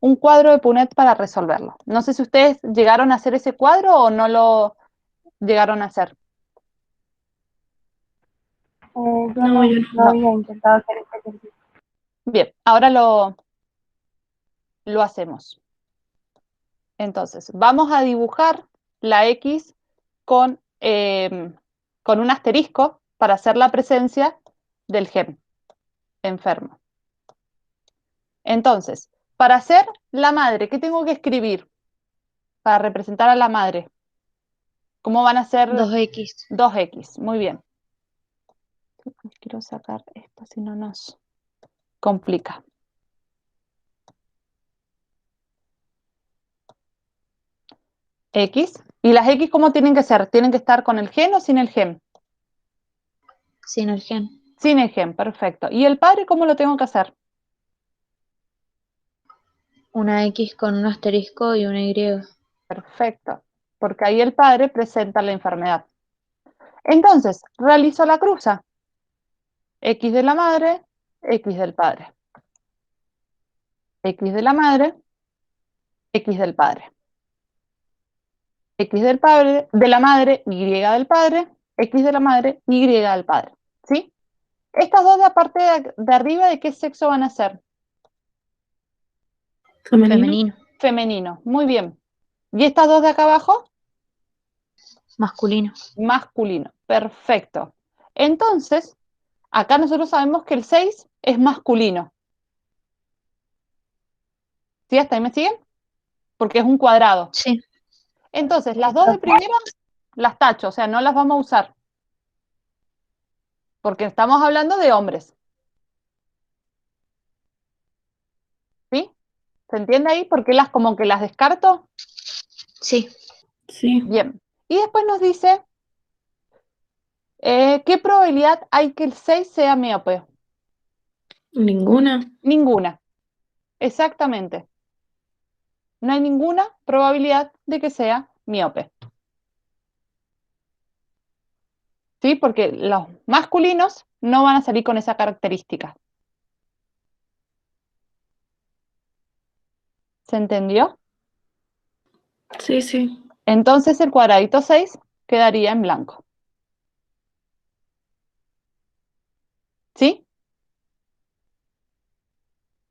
un cuadro de Punnett para resolverlo. No sé si ustedes llegaron a hacer ese cuadro o no lo llegaron a hacer. Yo No, no, yo no. no había intentado hacer este ejercicio. Bien, ahora lo hacemos. Entonces, vamos a dibujar la X con un asterisco para hacer la presencia del gen enfermo. Entonces, para hacer la madre, ¿qué tengo que escribir para representar a la madre? ¿Cómo van a ser 2x. 2X? Muy bien. Quiero sacar esto, si no nos complica. X. ¿Y las X cómo tienen que ser? ¿Tienen que estar con el gen o sin el gen? Sin el gen. Sin el gen, perfecto. ¿Y el padre cómo lo tengo que hacer? Una x con un asterisco y una y. Perfecto, porque ahí el padre presenta la enfermedad. Entonces, realizo la cruza. X de la madre, X del padre. X de la madre, X del padre. X del padre, de la madre, Y del padre, X de la madre, Y del padre. ¿Sí? Estas dos de la parte de arriba, ¿de qué sexo van a ser? Femenino. Femenino. Femenino. Muy bien. ¿Y estas dos de acá abajo? Masculino. Masculino. Perfecto. Entonces, acá nosotros sabemos que el 6 es masculino. ¿Sí? ¿Hasta ahí me siguen? Porque es un cuadrado. Sí. Entonces, las dos de primera las tacho, o sea, no las vamos a usar. Porque estamos hablando de hombres. ¿Sí? ¿Se entiende ahí? ¿Por qué las como que las descarto? Sí. Sí. Bien. Y después nos dice, ¿qué probabilidad hay que el 6 sea miope? Ninguna. Ninguna. Exactamente. No hay ninguna probabilidad de que sea miope. ¿Sí? Porque los masculinos no van a salir con esa característica. ¿Se entendió? Sí, sí. Entonces el cuadradito 6 quedaría en blanco. ¿Sí?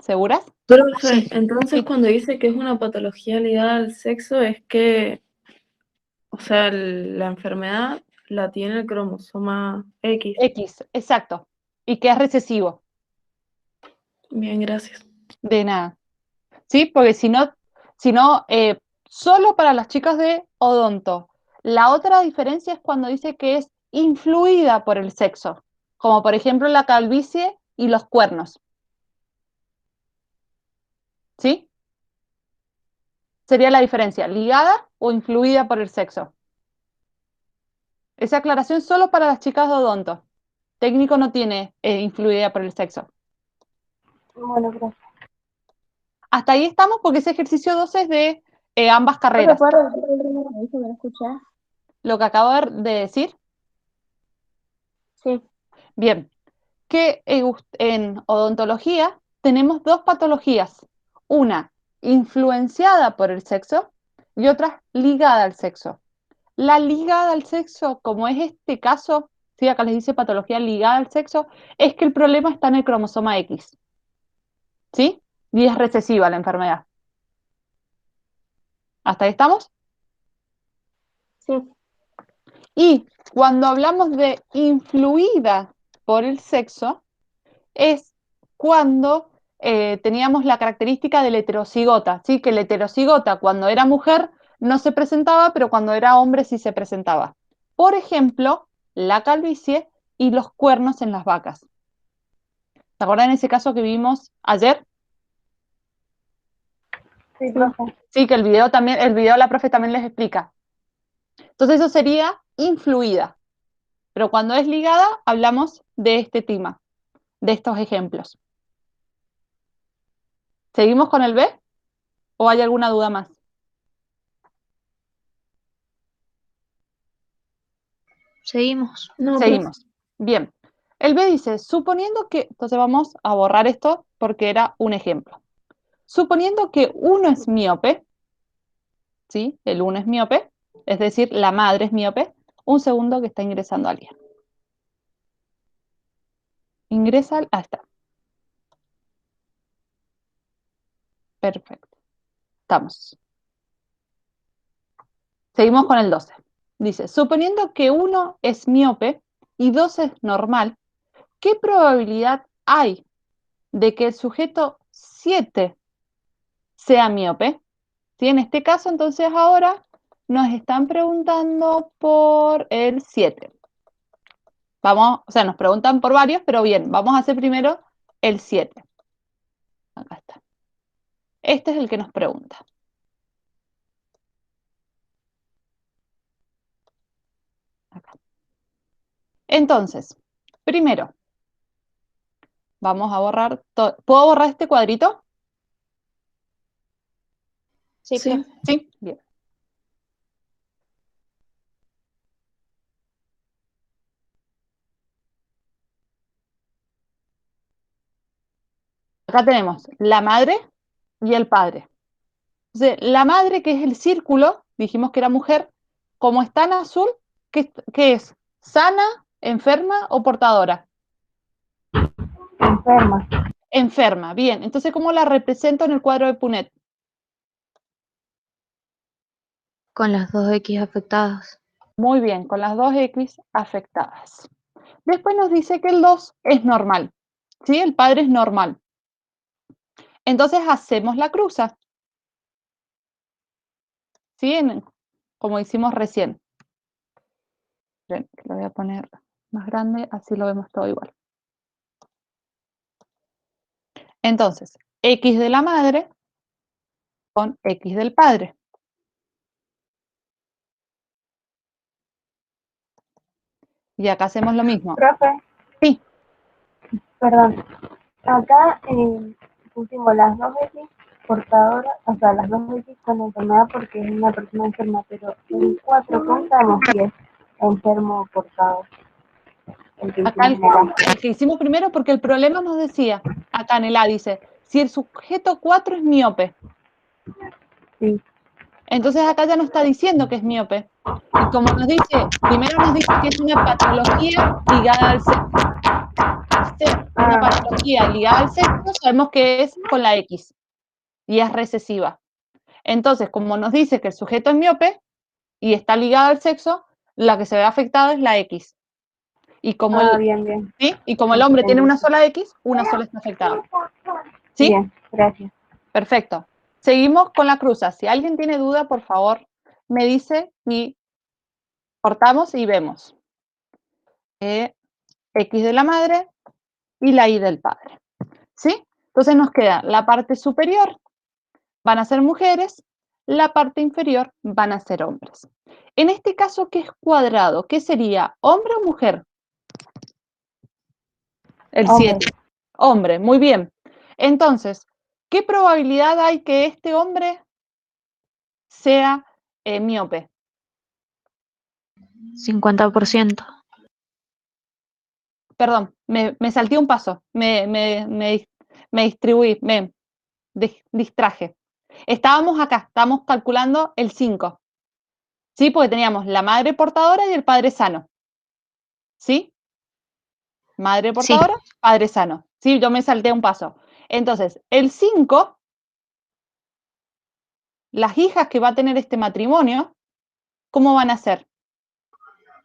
¿Seguras? Profe, Sí. entonces Sí. cuando dice que es una patología ligada al sexo, es que, o sea, la enfermedad la tiene el cromosoma X. X, exacto. Y que es recesivo. Bien, gracias. De nada. ¿Sí? Porque si no, solo para las chicas de odonto. La otra diferencia es cuando dice que es influida por el sexo, como por ejemplo la calvicie y los cuernos. ¿Sí? Sería la diferencia, ligada o influida por el sexo. Esa aclaración solo para las chicas de odonto. Técnico no tiene influida por el sexo. Bueno, gracias. Hasta ahí estamos porque ese ejercicio 12 es de ambas ¿Puedo carreras. repetir el último que me dijo que no escuché? Lo que acabo de decir. Sí. Bien, que en odontología tenemos dos patologías. Una influenciada por el sexo y otra ligada al sexo. La ligada al sexo, como es este caso, sí, acá les dice patología ligada al sexo, es que el problema está en el cromosoma X. ¿Sí? Y es recesiva la enfermedad. ¿Hasta ahí estamos? Sí. Y cuando hablamos de influida por el sexo, es cuando teníamos la característica del heterocigota, ¿sí? Que el heterocigota cuando era mujer no se presentaba, pero cuando era hombre sí se presentaba. Por ejemplo, la calvicie y los cuernos en las vacas. ¿Se acuerdan ese caso que vimos ayer? Sí, profe. Sí, que el video la profe también les explica. Entonces eso sería influida. Pero cuando es ligada, hablamos de este tema, de estos ejemplos. ¿Seguimos con el B? ¿O hay alguna duda más? Seguimos. No, profe. Seguimos. Bien. El B dice, suponiendo que, entonces vamos a borrar esto porque era un ejemplo. Suponiendo que uno es miope, ¿sí? El uno es miope, es decir, la madre es miope. Un segundo que está ingresando alguien. Ingresa, está. Perfecto. Estamos. Seguimos con el 12. Dice, suponiendo que 1 es miope y 2 es normal, ¿qué probabilidad hay de que el sujeto 7 sea miope? ¿Sí? En este caso, entonces ahora nos están preguntando por el 7. Vamos, o sea, nos preguntan por varios, pero bien, vamos a hacer primero el 7. Acá está. Este es el que nos pregunta. Acá. Entonces, primero, vamos a borrar todo. ¿Puedo borrar este cuadrito? Sí, Sí. profe. Sí, bien. Acá tenemos la madre y el padre. Entonces, la madre, que es el círculo, dijimos que era mujer, como está en azul, ¿qué es? ¿Sana, enferma o portadora? Enferma. Enferma, bien. Entonces, ¿cómo la represento en el cuadro de Punet? Con las 2X afectadas. Muy bien, con las dos X afectadas. Después nos dice que el 2 es normal, ¿sí? El padre es normal. Entonces hacemos la cruza, ¿sí? Como hicimos recién. Bien, lo voy a poner más grande, así lo vemos todo igual. Entonces, X de la madre con X del padre. Y acá hacemos lo mismo. Profe, Sí, perdón. Acá pusimos las dos X portadoras, o sea, las dos X con enfermedad porque es una persona enferma, pero el 4, ¿cómo sabemos si es enfermo o portador? El que acá hicimos en el el que hicimos primero, porque el problema nos decía, acá en el A dice, si el sujeto 4 es miope. Sí. Entonces acá ya nos está diciendo que es miope. Y como nos dice, primero nos dice que es una patología ligada al sexo. Al ser una patología ligada al sexo, sabemos que es con la X y es recesiva. Entonces, como nos dice que el sujeto es miope y está ligado al sexo, la que se ve afectada es la X. Y como Bien, bien. ¿sí? Y como el hombre tiene Entendí. una sola X, una sola está afectada. ¿Sí? Bien, gracias. Perfecto. Seguimos con la cruza. Si alguien tiene duda, por favor, me dice y cortamos y vemos. X de la madre y la Y del padre. ¿Sí? Entonces nos queda la parte superior, van a ser mujeres, la parte inferior van a ser hombres. En este caso, ¿qué es cuadrado? ¿Qué sería? ¿Hombre o mujer? El Hombre. 7. Hombre, muy bien. Entonces, ¿qué probabilidad hay que este hombre sea miope? 50%. Perdón, me salté un paso, me distribuí, me distraje. Estábamos acá, estábamos calculando el 5, ¿sí? Porque teníamos la madre portadora y el padre sano, ¿sí? Madre Sí. portadora, padre sano, ¿sí? Yo me salté un paso. Entonces, el 5, las hijas que va a tener este matrimonio, ¿cómo van a ser?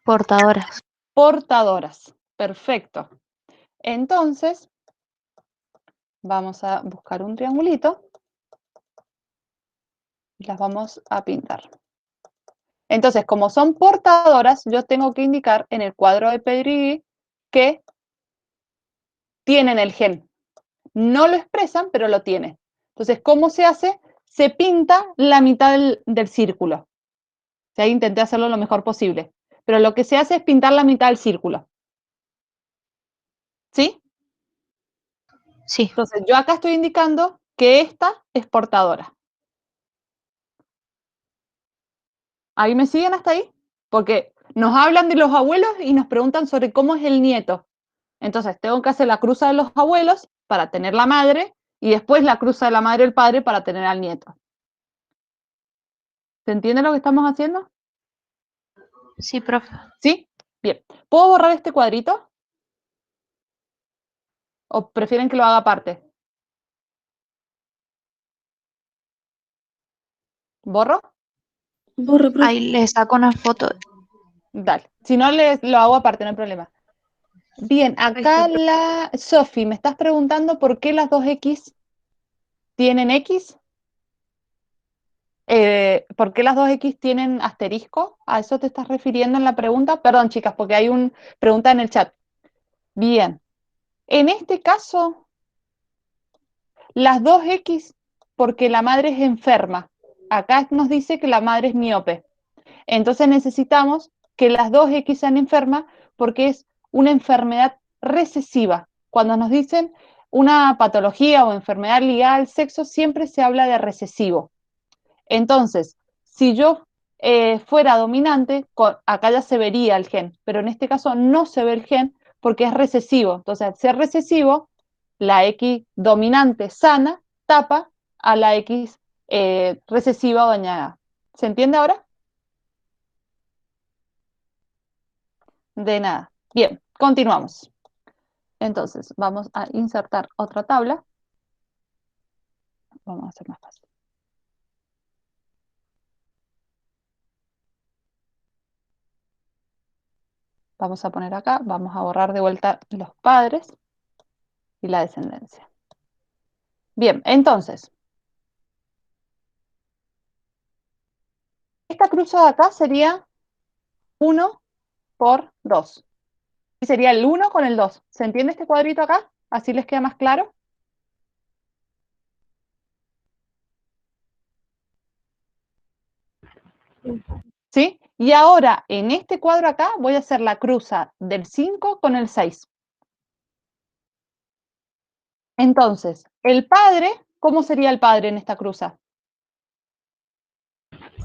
Portadoras. Portadoras. Perfecto. Entonces, vamos a buscar un triangulito y las vamos a pintar. Entonces, como son portadoras, yo tengo que indicar en el cuadro de Pedigrí que tienen el gen. No lo expresan, pero lo tienen. Entonces, ¿cómo se hace? Se pinta la mitad del círculo. O sea, intenté hacerlo lo mejor posible. Pero lo que se hace es pintar la mitad del círculo. ¿Sí? Sí, Entonces, yo acá estoy indicando que esta es portadora. ¿Ahí me siguen hasta ahí? Porque nos hablan de los abuelos y nos preguntan sobre cómo es el nieto. Entonces, tengo que hacer la cruza de los abuelos para tener la madre y después la cruza de la madre y el padre para tener al nieto. ¿Se entiende lo que estamos haciendo? sí, profe. ¿Sí? Bien. ¿Puedo borrar este cuadrito? ¿O prefieren que lo haga aparte? ¿Borro? Borra, profe. Ahí le saco una foto. Dale. Si no, lo hago aparte, no hay problema. Bien, acá la Sofi, me estás preguntando por qué las dos X tienen X. ¿Por qué las dos X tienen asterisco? ¿A eso te estás refiriendo en la pregunta? Perdón, chicas, porque hay una pregunta en el chat. Bien. En este caso, las dos X, porque la madre es enferma. Acá nos dice que la madre es miope. Entonces necesitamos que las dos X sean enfermas porque es una enfermedad recesiva. Cuando nos dicen una patología o enfermedad ligada al sexo, siempre se habla de recesivo. Entonces, si yo fuera dominante, acá ya se vería el gen, pero en este caso no se ve el gen porque es recesivo. Entonces, al ser recesivo, la X dominante sana tapa a la X recesiva o dañada. ¿Se entiende ahora? De nada. Bien, continuamos. Entonces, vamos a insertar otra tabla. Vamos a hacer más fácil. Vamos a poner acá, vamos a borrar de vuelta los padres y la descendencia. Bien, entonces, esta cruza de acá sería 1 por 2. Y sería el 1 con el 2. ¿Se entiende este cuadrito acá? ¿Así les queda más claro? ¿Sí? Y ahora, en este cuadro acá, voy a hacer la cruza del 5 con el 6. Entonces, el padre, ¿cómo sería el padre en esta cruza?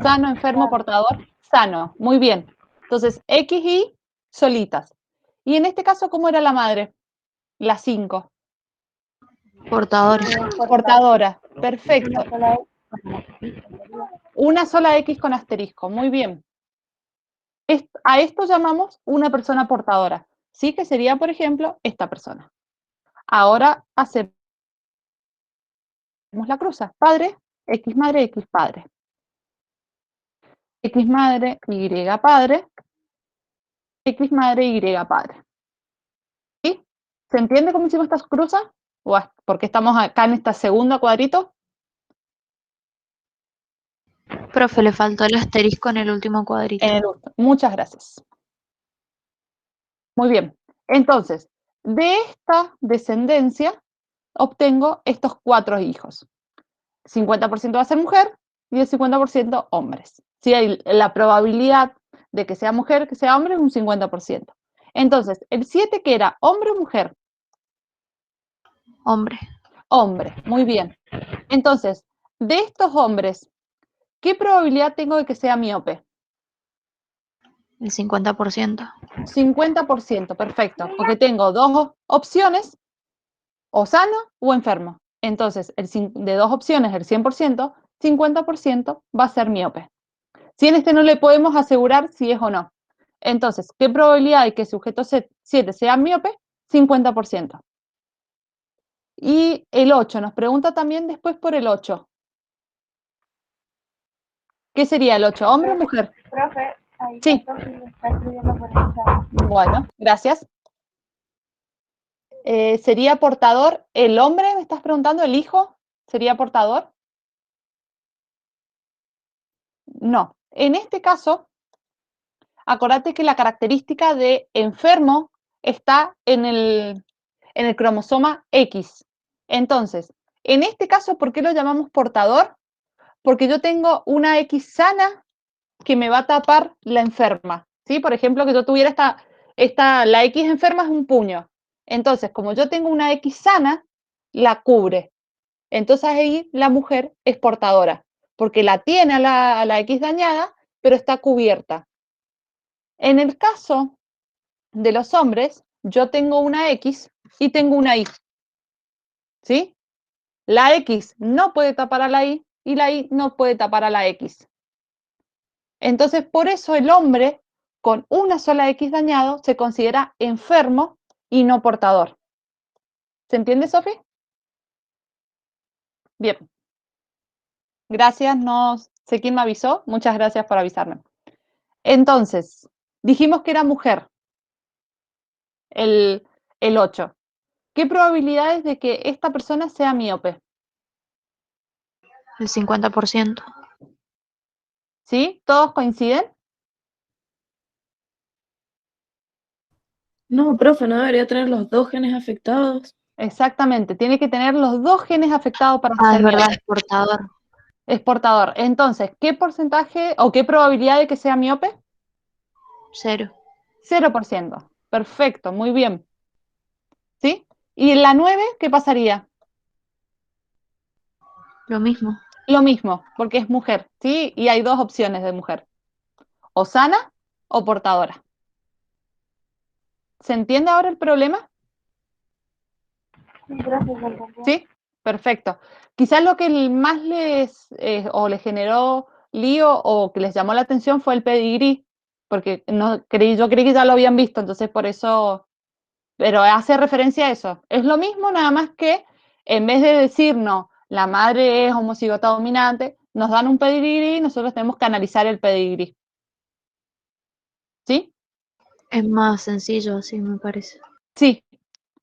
Sano, enfermo, portador, sano. Muy bien. Entonces, X, Y, solitas. Y en este caso, ¿cómo era la madre? La 5. Portadores. Portadora. Perfecto. Una sola X con asterisco. Una sola X con asterisco. Muy bien. A esto llamamos una persona portadora. Sí, que sería, por ejemplo, esta persona. Ahora hacemos la cruza. Padre, X madre, X padre. X madre, Y padre. X madre, Y padre. ¿Sí? ¿Se entiende cómo hicimos estas cruzas? Porque estamos acá en esta segunda cuadrito. Profe, le faltó el asterisco en el último cuadrito. Muchas gracias. Muy bien. Entonces, de esta descendencia obtengo estos 4 hijos. 50% va a ser mujer y el 50% hombres. ¿Sí? La probabilidad de que sea mujer, que sea hombre, es un 50%. Entonces, el 7 que era hombre o mujer. Hombre, Hombre, muy bien. Entonces, de estos hombres, ¿qué probabilidad tengo de que sea miope? el 50%. 50%, perfecto, porque tengo dos opciones, o sano o enfermo. Entonces, de dos opciones, el 100%, 50% va a ser miope. Si en este no le podemos asegurar si es o no. Entonces, ¿qué probabilidad de que sujeto 7 sea miope? 50%. Y el 8, nos pregunta también después por el 8. ¿Qué sería el 8, hombre o mujer? Profe, ahí Sí. la Sofi lo está escribiendo por el chat. Bueno, gracias. ¿Sería portador el hombre? ¿Me estás preguntando? ¿El hijo sería portador? No. En este caso, acordate que la característica de enfermo está en el cromosoma X. Entonces, en este caso, ¿por qué lo llamamos portador? Porque yo tengo una X sana que me va a tapar la enferma, ¿sí? Por ejemplo, que yo tuviera la X enferma es un puño. Entonces, como yo tengo una X sana, la cubre. Entonces ahí la mujer es portadora, porque la tiene a la X dañada, pero está cubierta. En el caso de los hombres, yo tengo una X y tengo una Y, ¿sí? La X no puede tapar a la Y y la Y no puede tapar a la X. Entonces, por eso el hombre con una sola X dañado se considera enfermo y no portador. ¿Se entiende, Sofi? Bien. Gracias, no sé quién me avisó. Muchas gracias por avisarme. Entonces, dijimos que era mujer, el 8. ¿Qué probabilidades de que esta persona sea miope? El 50%. ¿Sí? ¿Todos coinciden? No, profe, no debería tener los dos genes afectados. Exactamente. Tiene que tener los dos genes afectados para Ah, ser es verdad, miope. es portador. Es portador. Entonces, ¿qué porcentaje o qué probabilidad de que sea miope? 0. 0%. Perfecto, muy bien. ¿Sí? ¿Y en la 9 qué pasaría? Lo mismo. Lo mismo, porque es mujer, ¿sí? Y hay dos opciones de mujer. O sana o portadora. ¿Se entiende ahora el problema? Sí, gracias, entendí. ¿Sí? Perfecto. Quizás lo que más o les generó lío o que les llamó la atención fue el pedigrí, porque yo creí que ya lo habían visto, entonces por eso, pero hace referencia a eso. Es lo mismo, nada más que en vez de decirnos la madre es homocigota dominante, nos dan un pedigrí y nosotros tenemos que analizar el pedigrí. ¿Sí? Es más sencillo así, me parece. Sí,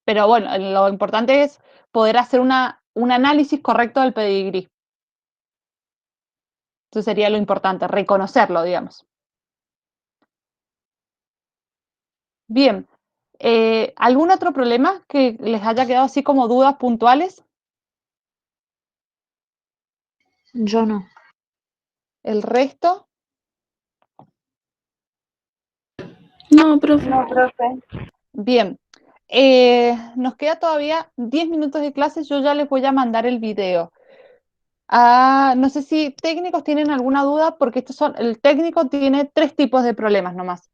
pero bueno, lo importante es poder hacer un análisis correcto del pedigrí. Eso sería lo importante, reconocerlo, digamos. Bien, ¿algún otro problema que les haya quedado así como dudas puntuales? Yo no. ¿El resto? No, profe. No, profe. Bien, nos queda todavía 10 minutos de clase, yo ya les voy a mandar el video. No sé si técnicos tienen alguna duda, porque el técnico tiene 3 tipos de problemas nomás.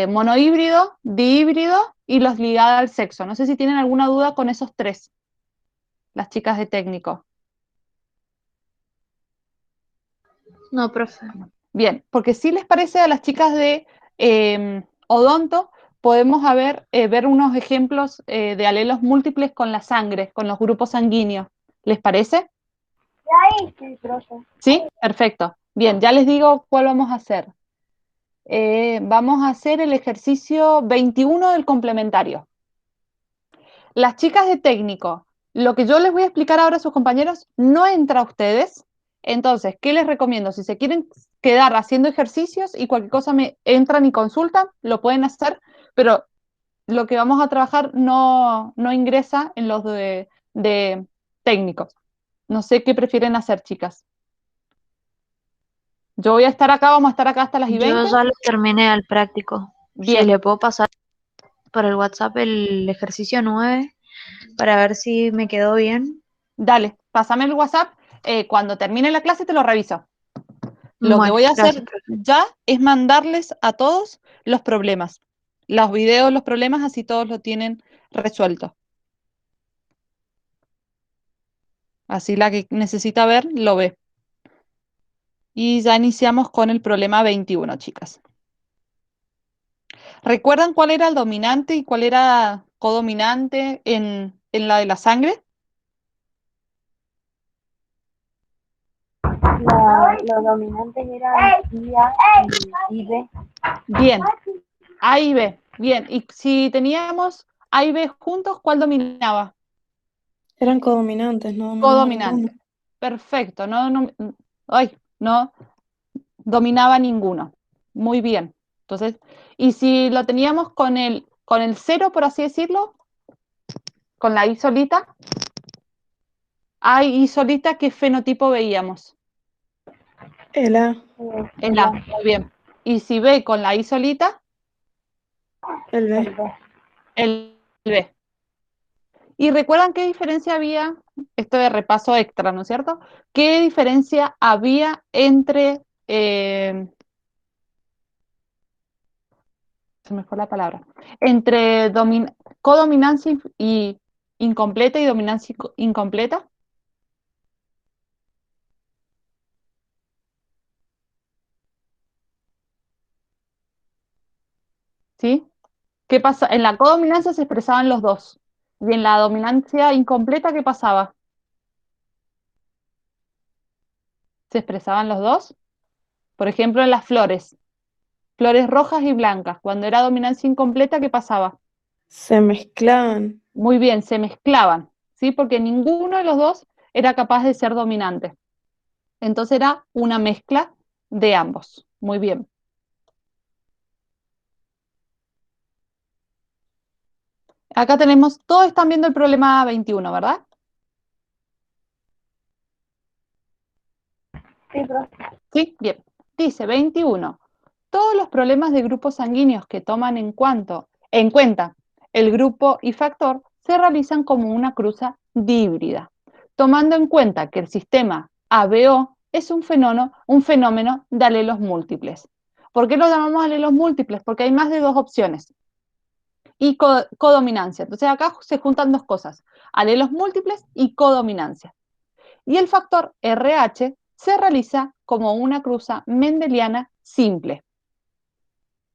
Monohíbrido, dihíbrido y los ligados al sexo. No sé si tienen alguna duda con esos 3, las chicas de técnico. No, profe. Bien, porque si les parece a las chicas de odonto, podemos ver unos ejemplos de alelos múltiples con la sangre, con los grupos sanguíneos. ¿Les parece? Sí, profe. ¿Sí? Perfecto. Bien, ya les digo cuál vamos a hacer. Vamos a hacer el ejercicio 21 del complementario. Las chicas de técnico, lo que yo les voy a explicar ahora a sus compañeros no entra a ustedes. Entonces, ¿qué les recomiendo? Si se quieren quedar haciendo ejercicios y cualquier cosa me entran y consultan, lo pueden hacer, pero lo que vamos a trabajar no ingresa en los de técnicos. No sé qué prefieren hacer, chicas. Yo voy a estar acá, vamos a estar acá hasta las y Yo 20. ya lo terminé al práctico. Si Bien, le puedo pasar por el WhatsApp el ejercicio 9 para ver si me quedó bien. dale, pásame el WhatsApp. Cuando termine la clase te lo reviso. Lo que Bueno, voy a gracias, hacer profe. ya es mandarles a todos los problemas, los videos, los problemas, así todos lo tienen resuelto. Así la que necesita ver, lo ve. Y ya iniciamos con el problema 21, chicas. ¿Recuerdan cuál era el dominante y cuál era codominante en la de la sangre? Los dominantes eran IA y IB. Bien, A y B. Bien, y si teníamos A y B juntos, ¿cuál dominaba? Eran codominantes, no dominaba ninguno. Codominante. Perfecto, no dominaba ninguno. Muy bien. Entonces, y si lo teníamos con el 0, por así decirlo, con la I solita, I solita, ¿qué fenotipo veíamos? El A, El A, muy bien. Y si B con la I solita, el el B. B. el B. ¿Y recuerdan qué diferencia había? Esto de repaso extra, ¿no es cierto? ¿Qué diferencia había entre, se me fue la palabra, entre codominancia y incompleta y dominancia incompleta? ¿Sí? ¿Qué pasa? En la codominancia se expresaban los dos. Y en la dominancia incompleta, ¿qué pasaba? ¿Se expresaban los dos? Por ejemplo, en las flores rojas y blancas. Cuando era dominancia incompleta, ¿qué pasaba? Se mezclaban. Muy bien, se mezclaban, ¿sí? Porque ninguno de los dos era capaz de ser dominante. Entonces era una mezcla de ambos. Muy bien. Acá tenemos, todos están viendo el problema 21, ¿verdad? Sí, profe. Sí, bien. Dice 21. Todos los problemas de grupos sanguíneos que toman en cuenta el grupo y factor se realizan como una cruza díbrida, tomando en cuenta que el sistema ABO es un fenómeno de alelos múltiples. ¿Por qué lo llamamos alelos múltiples? Porque hay más de dos opciones. Y codominancia. Entonces acá se juntan dos cosas, alelos múltiples y codominancia. Y el factor RH se realiza como una cruza mendeliana simple,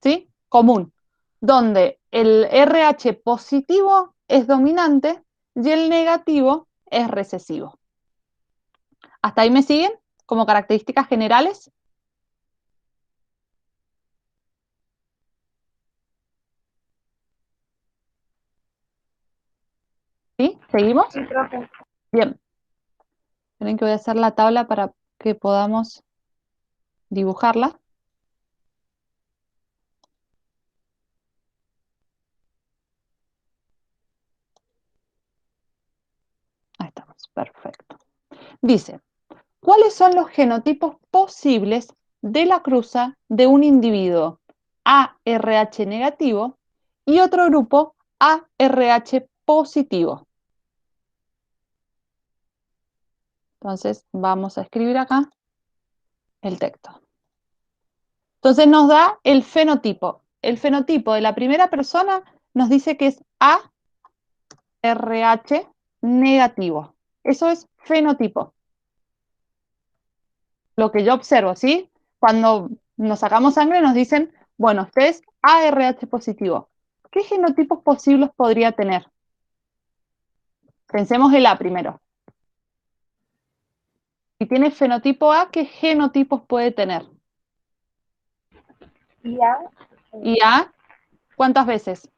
¿sí? Común, donde el RH positivo es dominante y el negativo es recesivo. ¿Hasta ahí me siguen? Como características generales. ¿Sí? ¿Seguimos? Sí, profe. Bien. Esperen que voy a hacer la tabla para que podamos dibujarla. Ahí estamos, perfecto. Dice, ¿cuáles son los genotipos posibles de la cruza de un individuo ARH negativo y otro grupo ARH positivo? Entonces vamos a escribir acá el texto. Entonces nos da el fenotipo. El fenotipo de la primera persona nos dice que es ARH negativo. Eso es fenotipo. Lo que yo observo, ¿sí? Cuando nos sacamos sangre nos dicen, bueno, usted es ARH positivo. ¿Qué genotipos posibles podría tener? Pensemos el A primero. Si tiene fenotipo A, ¿qué genotipos puede tener? Y A, ¿Y A cuántas veces?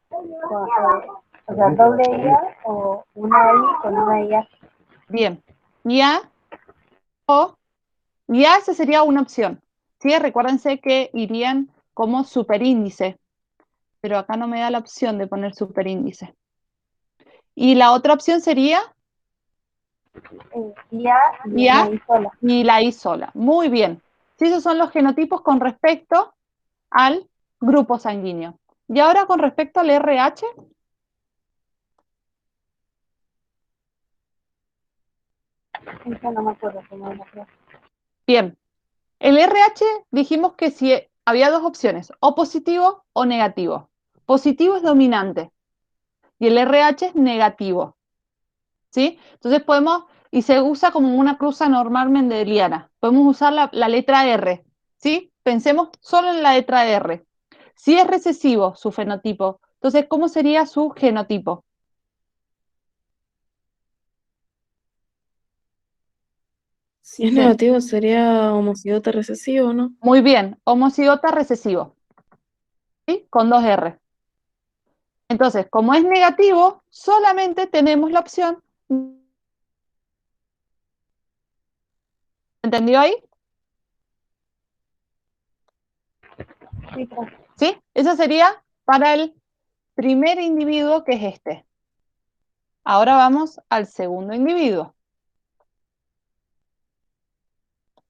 o sea, doble IA o una I con una IA. Bien. ¿Y A o ya esa sería una opción. ¿Sí? Recuérdense que irían como superíndice, pero acá no me da la opción de poner superíndice. Y la otra opción sería IA y ya una I sola. y la I sola. Muy bien. Sí, esos son los genotipos con respecto al grupo sanguíneo. Y ahora con respecto al RH, Esa no me acuerdo cómo era, profe. bien. El RH dijimos que si había dos opciones, o positivo o negativo. Positivo es dominante y el RH es negativo. ¿Sí? Entonces podemos, y se usa como una cruza normal mendeliana, podemos usar la letra R, ¿sí? Pensemos solo en la letra R. Si es recesivo su fenotipo, entonces, ¿cómo sería su genotipo? Si es negativo sería homocigote recesivo, ¿no? Muy bien, homocigota recesivo, ¿sí? Con dos R. Entonces, como es negativo, solamente tenemos la opción. ¿Entendió ahí? Sí, profe. ¿Sí? Eso sería para el primer individuo, que es este. Ahora vamos al segundo individuo.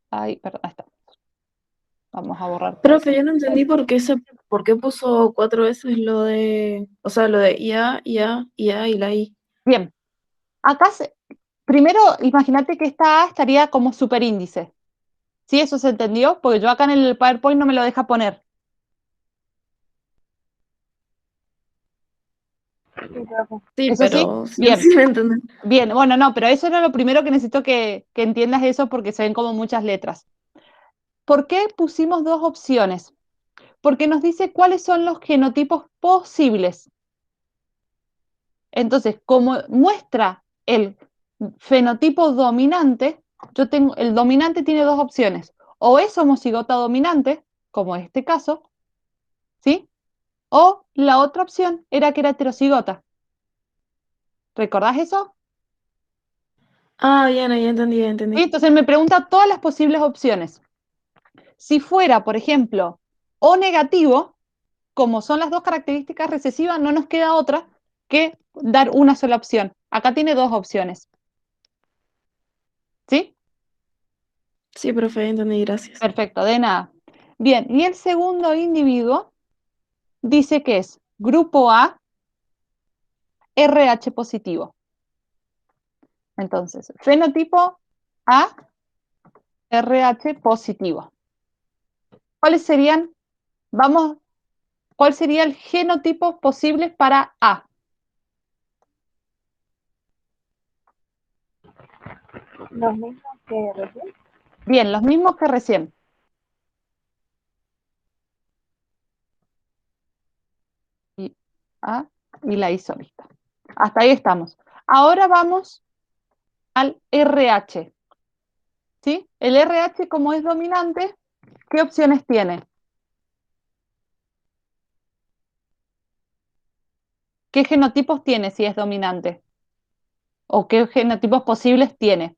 Ay, perdón, ahí está. Vamos a borrar todo. Profe, yo no entendí por qué puso 4 veces lo de, o sea, lo de IA, IA, IA y la I. Bien. Acá, primero, imagínate que esta A estaría como superíndice. ¿Sí? ¿Eso se entendió? Porque yo acá en el PowerPoint no me lo deja poner. Sí, profe. Sí, ¿Eso sí? pero sí, Bien. sí me entendí. Bien, bueno, no, pero eso era lo primero que necesito que entiendas eso, porque se ven como muchas letras. ¿Por qué pusimos dos opciones? Porque nos dice cuáles son los genotipos posibles. Entonces, como muestra el fenotipo dominante, el dominante tiene dos opciones. O es homocigota dominante, como en este caso, ¿sí? O la otra opción era que era heterocigota. ¿Recordás eso? Ah, bien, ahí entendí, ya ¿Sí? entendí. Entonces me pregunta todas las posibles opciones. Si fuera, por ejemplo, O negativo, como son las dos características recesivas, no nos queda otra que dar una sola opción. Acá tiene dos opciones. ¿Sí? Sí, profe, ya entendí, gracias. Perfecto, de nada. Bien, y el segundo individuo dice que es grupo A, RH positivo. Entonces, fenotipo A, RH positivo. ¿Cuáles serían? Vamos, ¿cuál sería el genotipo posible para A? Los mismos que recién. Bien, los mismos que recién. Y A y la I solista. Hasta ahí estamos. Ahora vamos al RH. ¿Sí? El RH, como es dominante, ¿qué opciones tiene? ¿Qué genotipos tiene si es dominante? ¿O qué genotipos posibles tiene?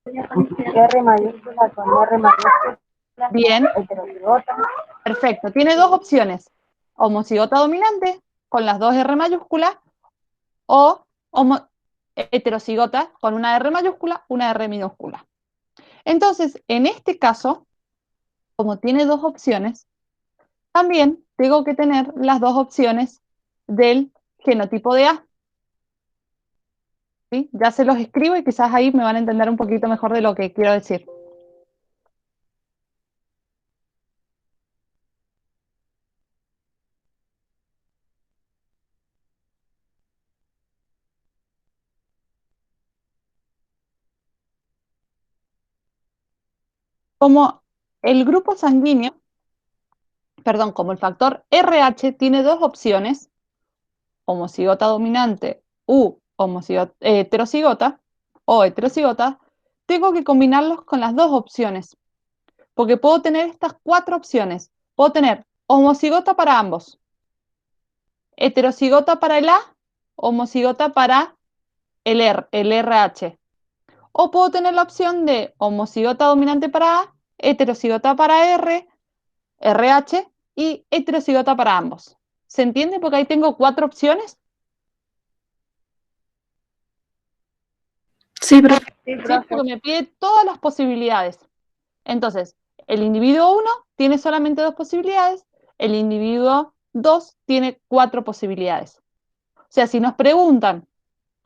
R mayúscula con R mayúscula. Bien, Heterocigota. perfecto. Tiene dos opciones. Homocigota dominante con las dos R mayúsculas o heterocigota con una R mayúscula, una R minúscula. Entonces, en este caso, como tiene dos opciones, también tengo que tener las dos opciones del genotipo de A. ¿Sí? Ya se los escribo y quizás ahí me van a entender un poquito mejor de lo que quiero decir. Como el grupo sanguíneo, perdón, como el factor RH tiene dos opciones, homocigota dominante u heterocigota o heterocigota, tengo que combinarlos con las dos opciones, porque puedo tener estas cuatro opciones. Puedo tener homocigota para ambos, heterocigota para el A, homocigota para el RH. O puedo tener la opción de homocigota dominante para A, heterocigota para RH y heterocigota para ambos. ¿Se entiende? Porque ahí tengo cuatro opciones. Sí, profe. Sí, ¿Sí? profe. Porque me pide todas las posibilidades. Entonces, el individuo 1 tiene solamente dos posibilidades, el individuo 2 tiene cuatro posibilidades. O sea, si nos preguntan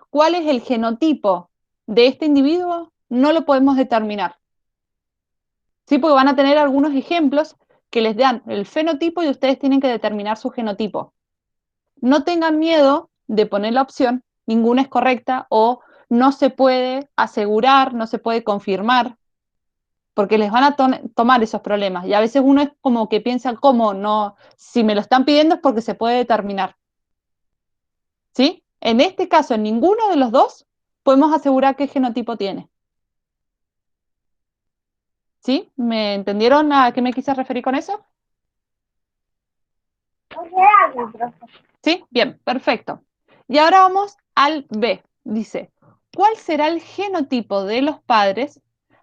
cuál es el genotipo de este individuo, no lo podemos determinar. ¿Sí? Porque van a tener algunos ejemplos que les dan el fenotipo y ustedes tienen que determinar su genotipo. No tengan miedo de poner la opción, ninguna es correcta o no se puede asegurar, no se puede confirmar, porque les van a tomar esos problemas. Y a veces uno es como que piensa, ¿cómo no? Si me lo están pidiendo es porque se puede determinar. ¿Sí? En este caso, en ninguno de los dos podemos asegurar qué genotipo tiene. ¿Sí? ¿Me entendieron a qué me quise referir con eso? ¿Sí? Bien, perfecto. Y ahora vamos al B. Dice, ¿cuál será el genotipo de los padres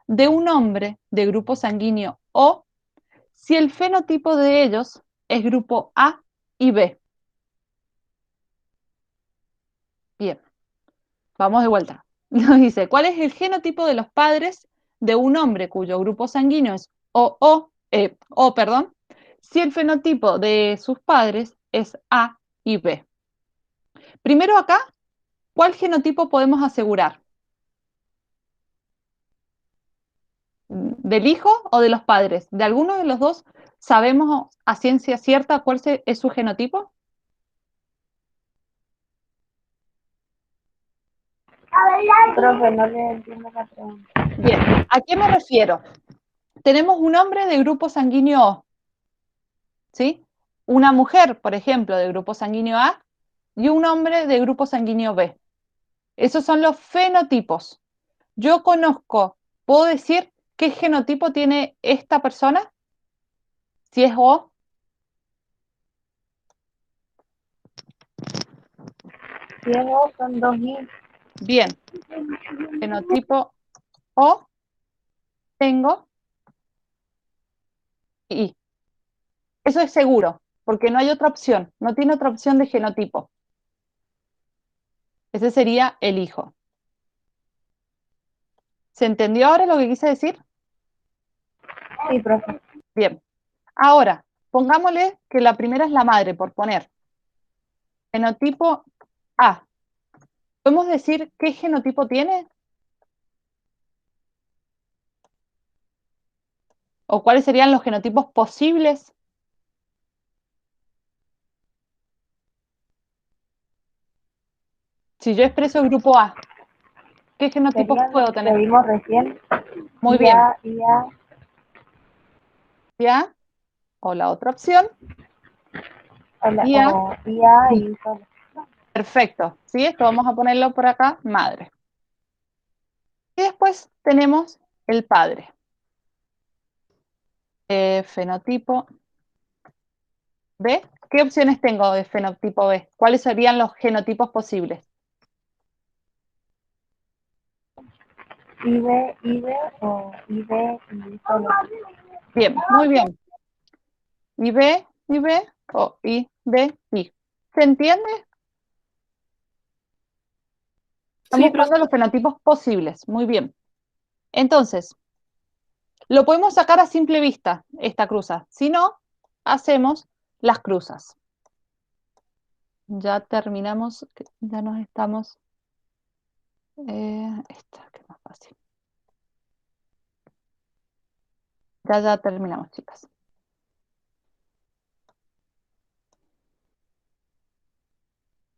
de un hombre de grupo sanguíneo O si el fenotipo de ellos es grupo A y B. Bien, vamos de vuelta. Nos dice, ¿cuál es el genotipo de los padres de un hombre cuyo grupo sanguíneo es O, perdón, si el fenotipo de sus padres es A y B? Primero acá, ¿cuál genotipo podemos asegurar? ¿Del hijo o de los padres? ¿De alguno de los dos sabemos a ciencia cierta cuál es su genotipo? Profe, no le entiendo la pregunta. Bien, ¿a qué me refiero? Tenemos un hombre de grupo sanguíneo O, ¿sí? Una mujer, por ejemplo, de grupo sanguíneo A y un hombre de grupo sanguíneo B. Esos son los fenotipos. Yo conozco, ¿puedo decir qué genotipo tiene esta persona? Si es O. Si es O, son 2I. Bien, fenotipo O, tengo I. Eso es seguro, porque no hay otra opción, no tiene otra opción de genotipo. Ese sería el hijo. ¿Se entendió ahora lo que quise decir? Sí, profe. Bien. Ahora, pongámosle que la primera es la madre, por poner. Fenotipo A. ¿Podemos decir qué genotipo tiene? ¿O cuáles serían los genotipos posibles? Si yo expreso el grupo A, ¿qué genotipos Serían puedo los que tener? vimos recién. Muy bien. IA, ¿Ya? O la otra opción, IA. o IA y solo. Perfecto. ¿Sí? Esto vamos a ponerlo por acá, madre. Y después tenemos el padre. Fenotipo B. ¿Qué opciones tengo de fenotipo B? ¿Cuáles serían los genotipos posibles? IB o IB y solo. Bien, muy bien. IB o IB, I. ¿Se entiende? Estamos Sí, buscando los fenotipos posibles. Muy bien. Entonces, lo podemos sacar a simple vista, esta cruza. Si no, hacemos las cruzas. Ya terminamos, ya nos estamos... esta, que es más fácil. Ya terminamos, chicas.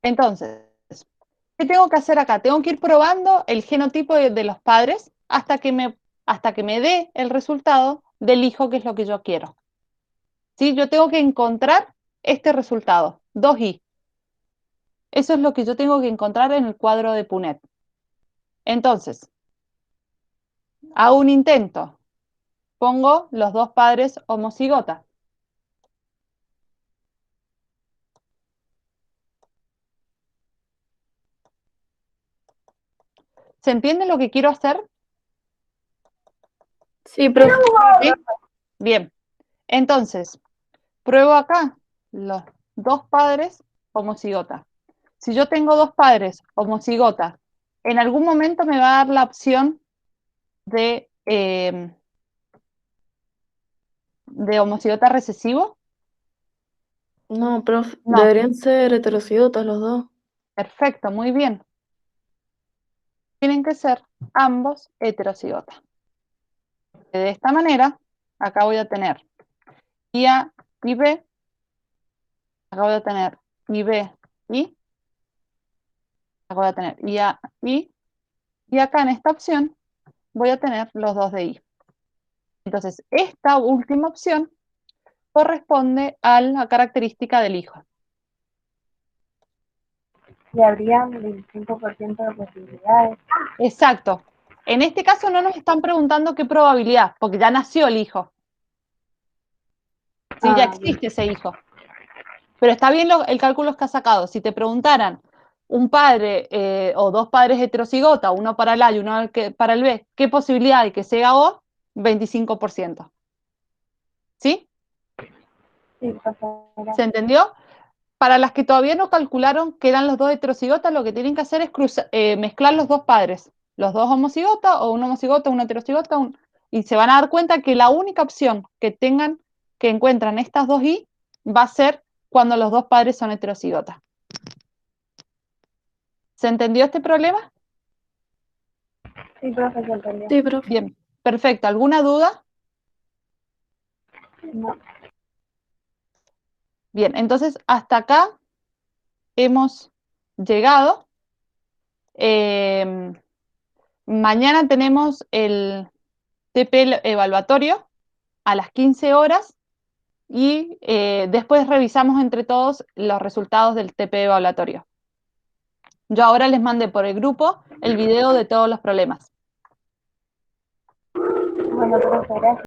Entonces, ¿qué tengo que hacer acá? Tengo que ir probando el genotipo de los padres hasta que me dé el resultado del hijo, que es lo que yo quiero. ¿Sí? Yo tengo que encontrar este resultado, 2i. Eso es lo que yo tengo que encontrar en el cuadro de Punnett. Entonces, hago un intento. Pongo los dos padres homocigotas. ¿Se entiende lo que quiero hacer? sí, profe. ¿Sí? Bien. Entonces, pruebo acá los dos padres homocigotas. Si yo tengo dos padres homocigotas, en algún momento me va a dar la opción de homocigota recesivo. No, profe, No, deberían ser heterocigotas los dos. perfecto, muy bien. Tienen que ser ambos heterocigotas. De esta manera, acá voy a tener IA y B, acá voy a tener IB y, acá voy a tener IA y acá en esta opción voy a tener los dos de I. Entonces, esta última opción corresponde a la característica del hijo. Y habrían 25% de posibilidades. Exacto. En este caso no nos están preguntando qué probabilidad, porque ya nació el hijo. Sí, ya Bien. existe ese hijo. Pero está bien el cálculo que has sacado. Si te preguntaran un padre o dos padres heterocigotas, uno para el A y uno para el B, ¿qué posibilidad de que sea O? 25%. ¿Sí? Sí, profesora. ¿Se entendió? Para las que todavía no calcularon que eran los dos heterocigotas, lo que tienen que hacer es mezclar los dos padres, los dos homocigotas, o un homocigota, un heterocigota, y se van a dar cuenta que la única opción que tengan, que encuentran estas dos I, va a ser cuando los dos padres son heterocigotas. ¿Se entendió este problema? Sí, profe, se entendió. Sí, profe. Bien, perfecto. ¿Alguna duda? No. Bien, entonces hasta acá hemos llegado. Mañana tenemos el TP evaluatorio a las 15 horas y después revisamos entre todos los resultados del TP evaluatorio. Yo ahora les mandé por el grupo el video de todos los problemas. Bueno, profe, gracias.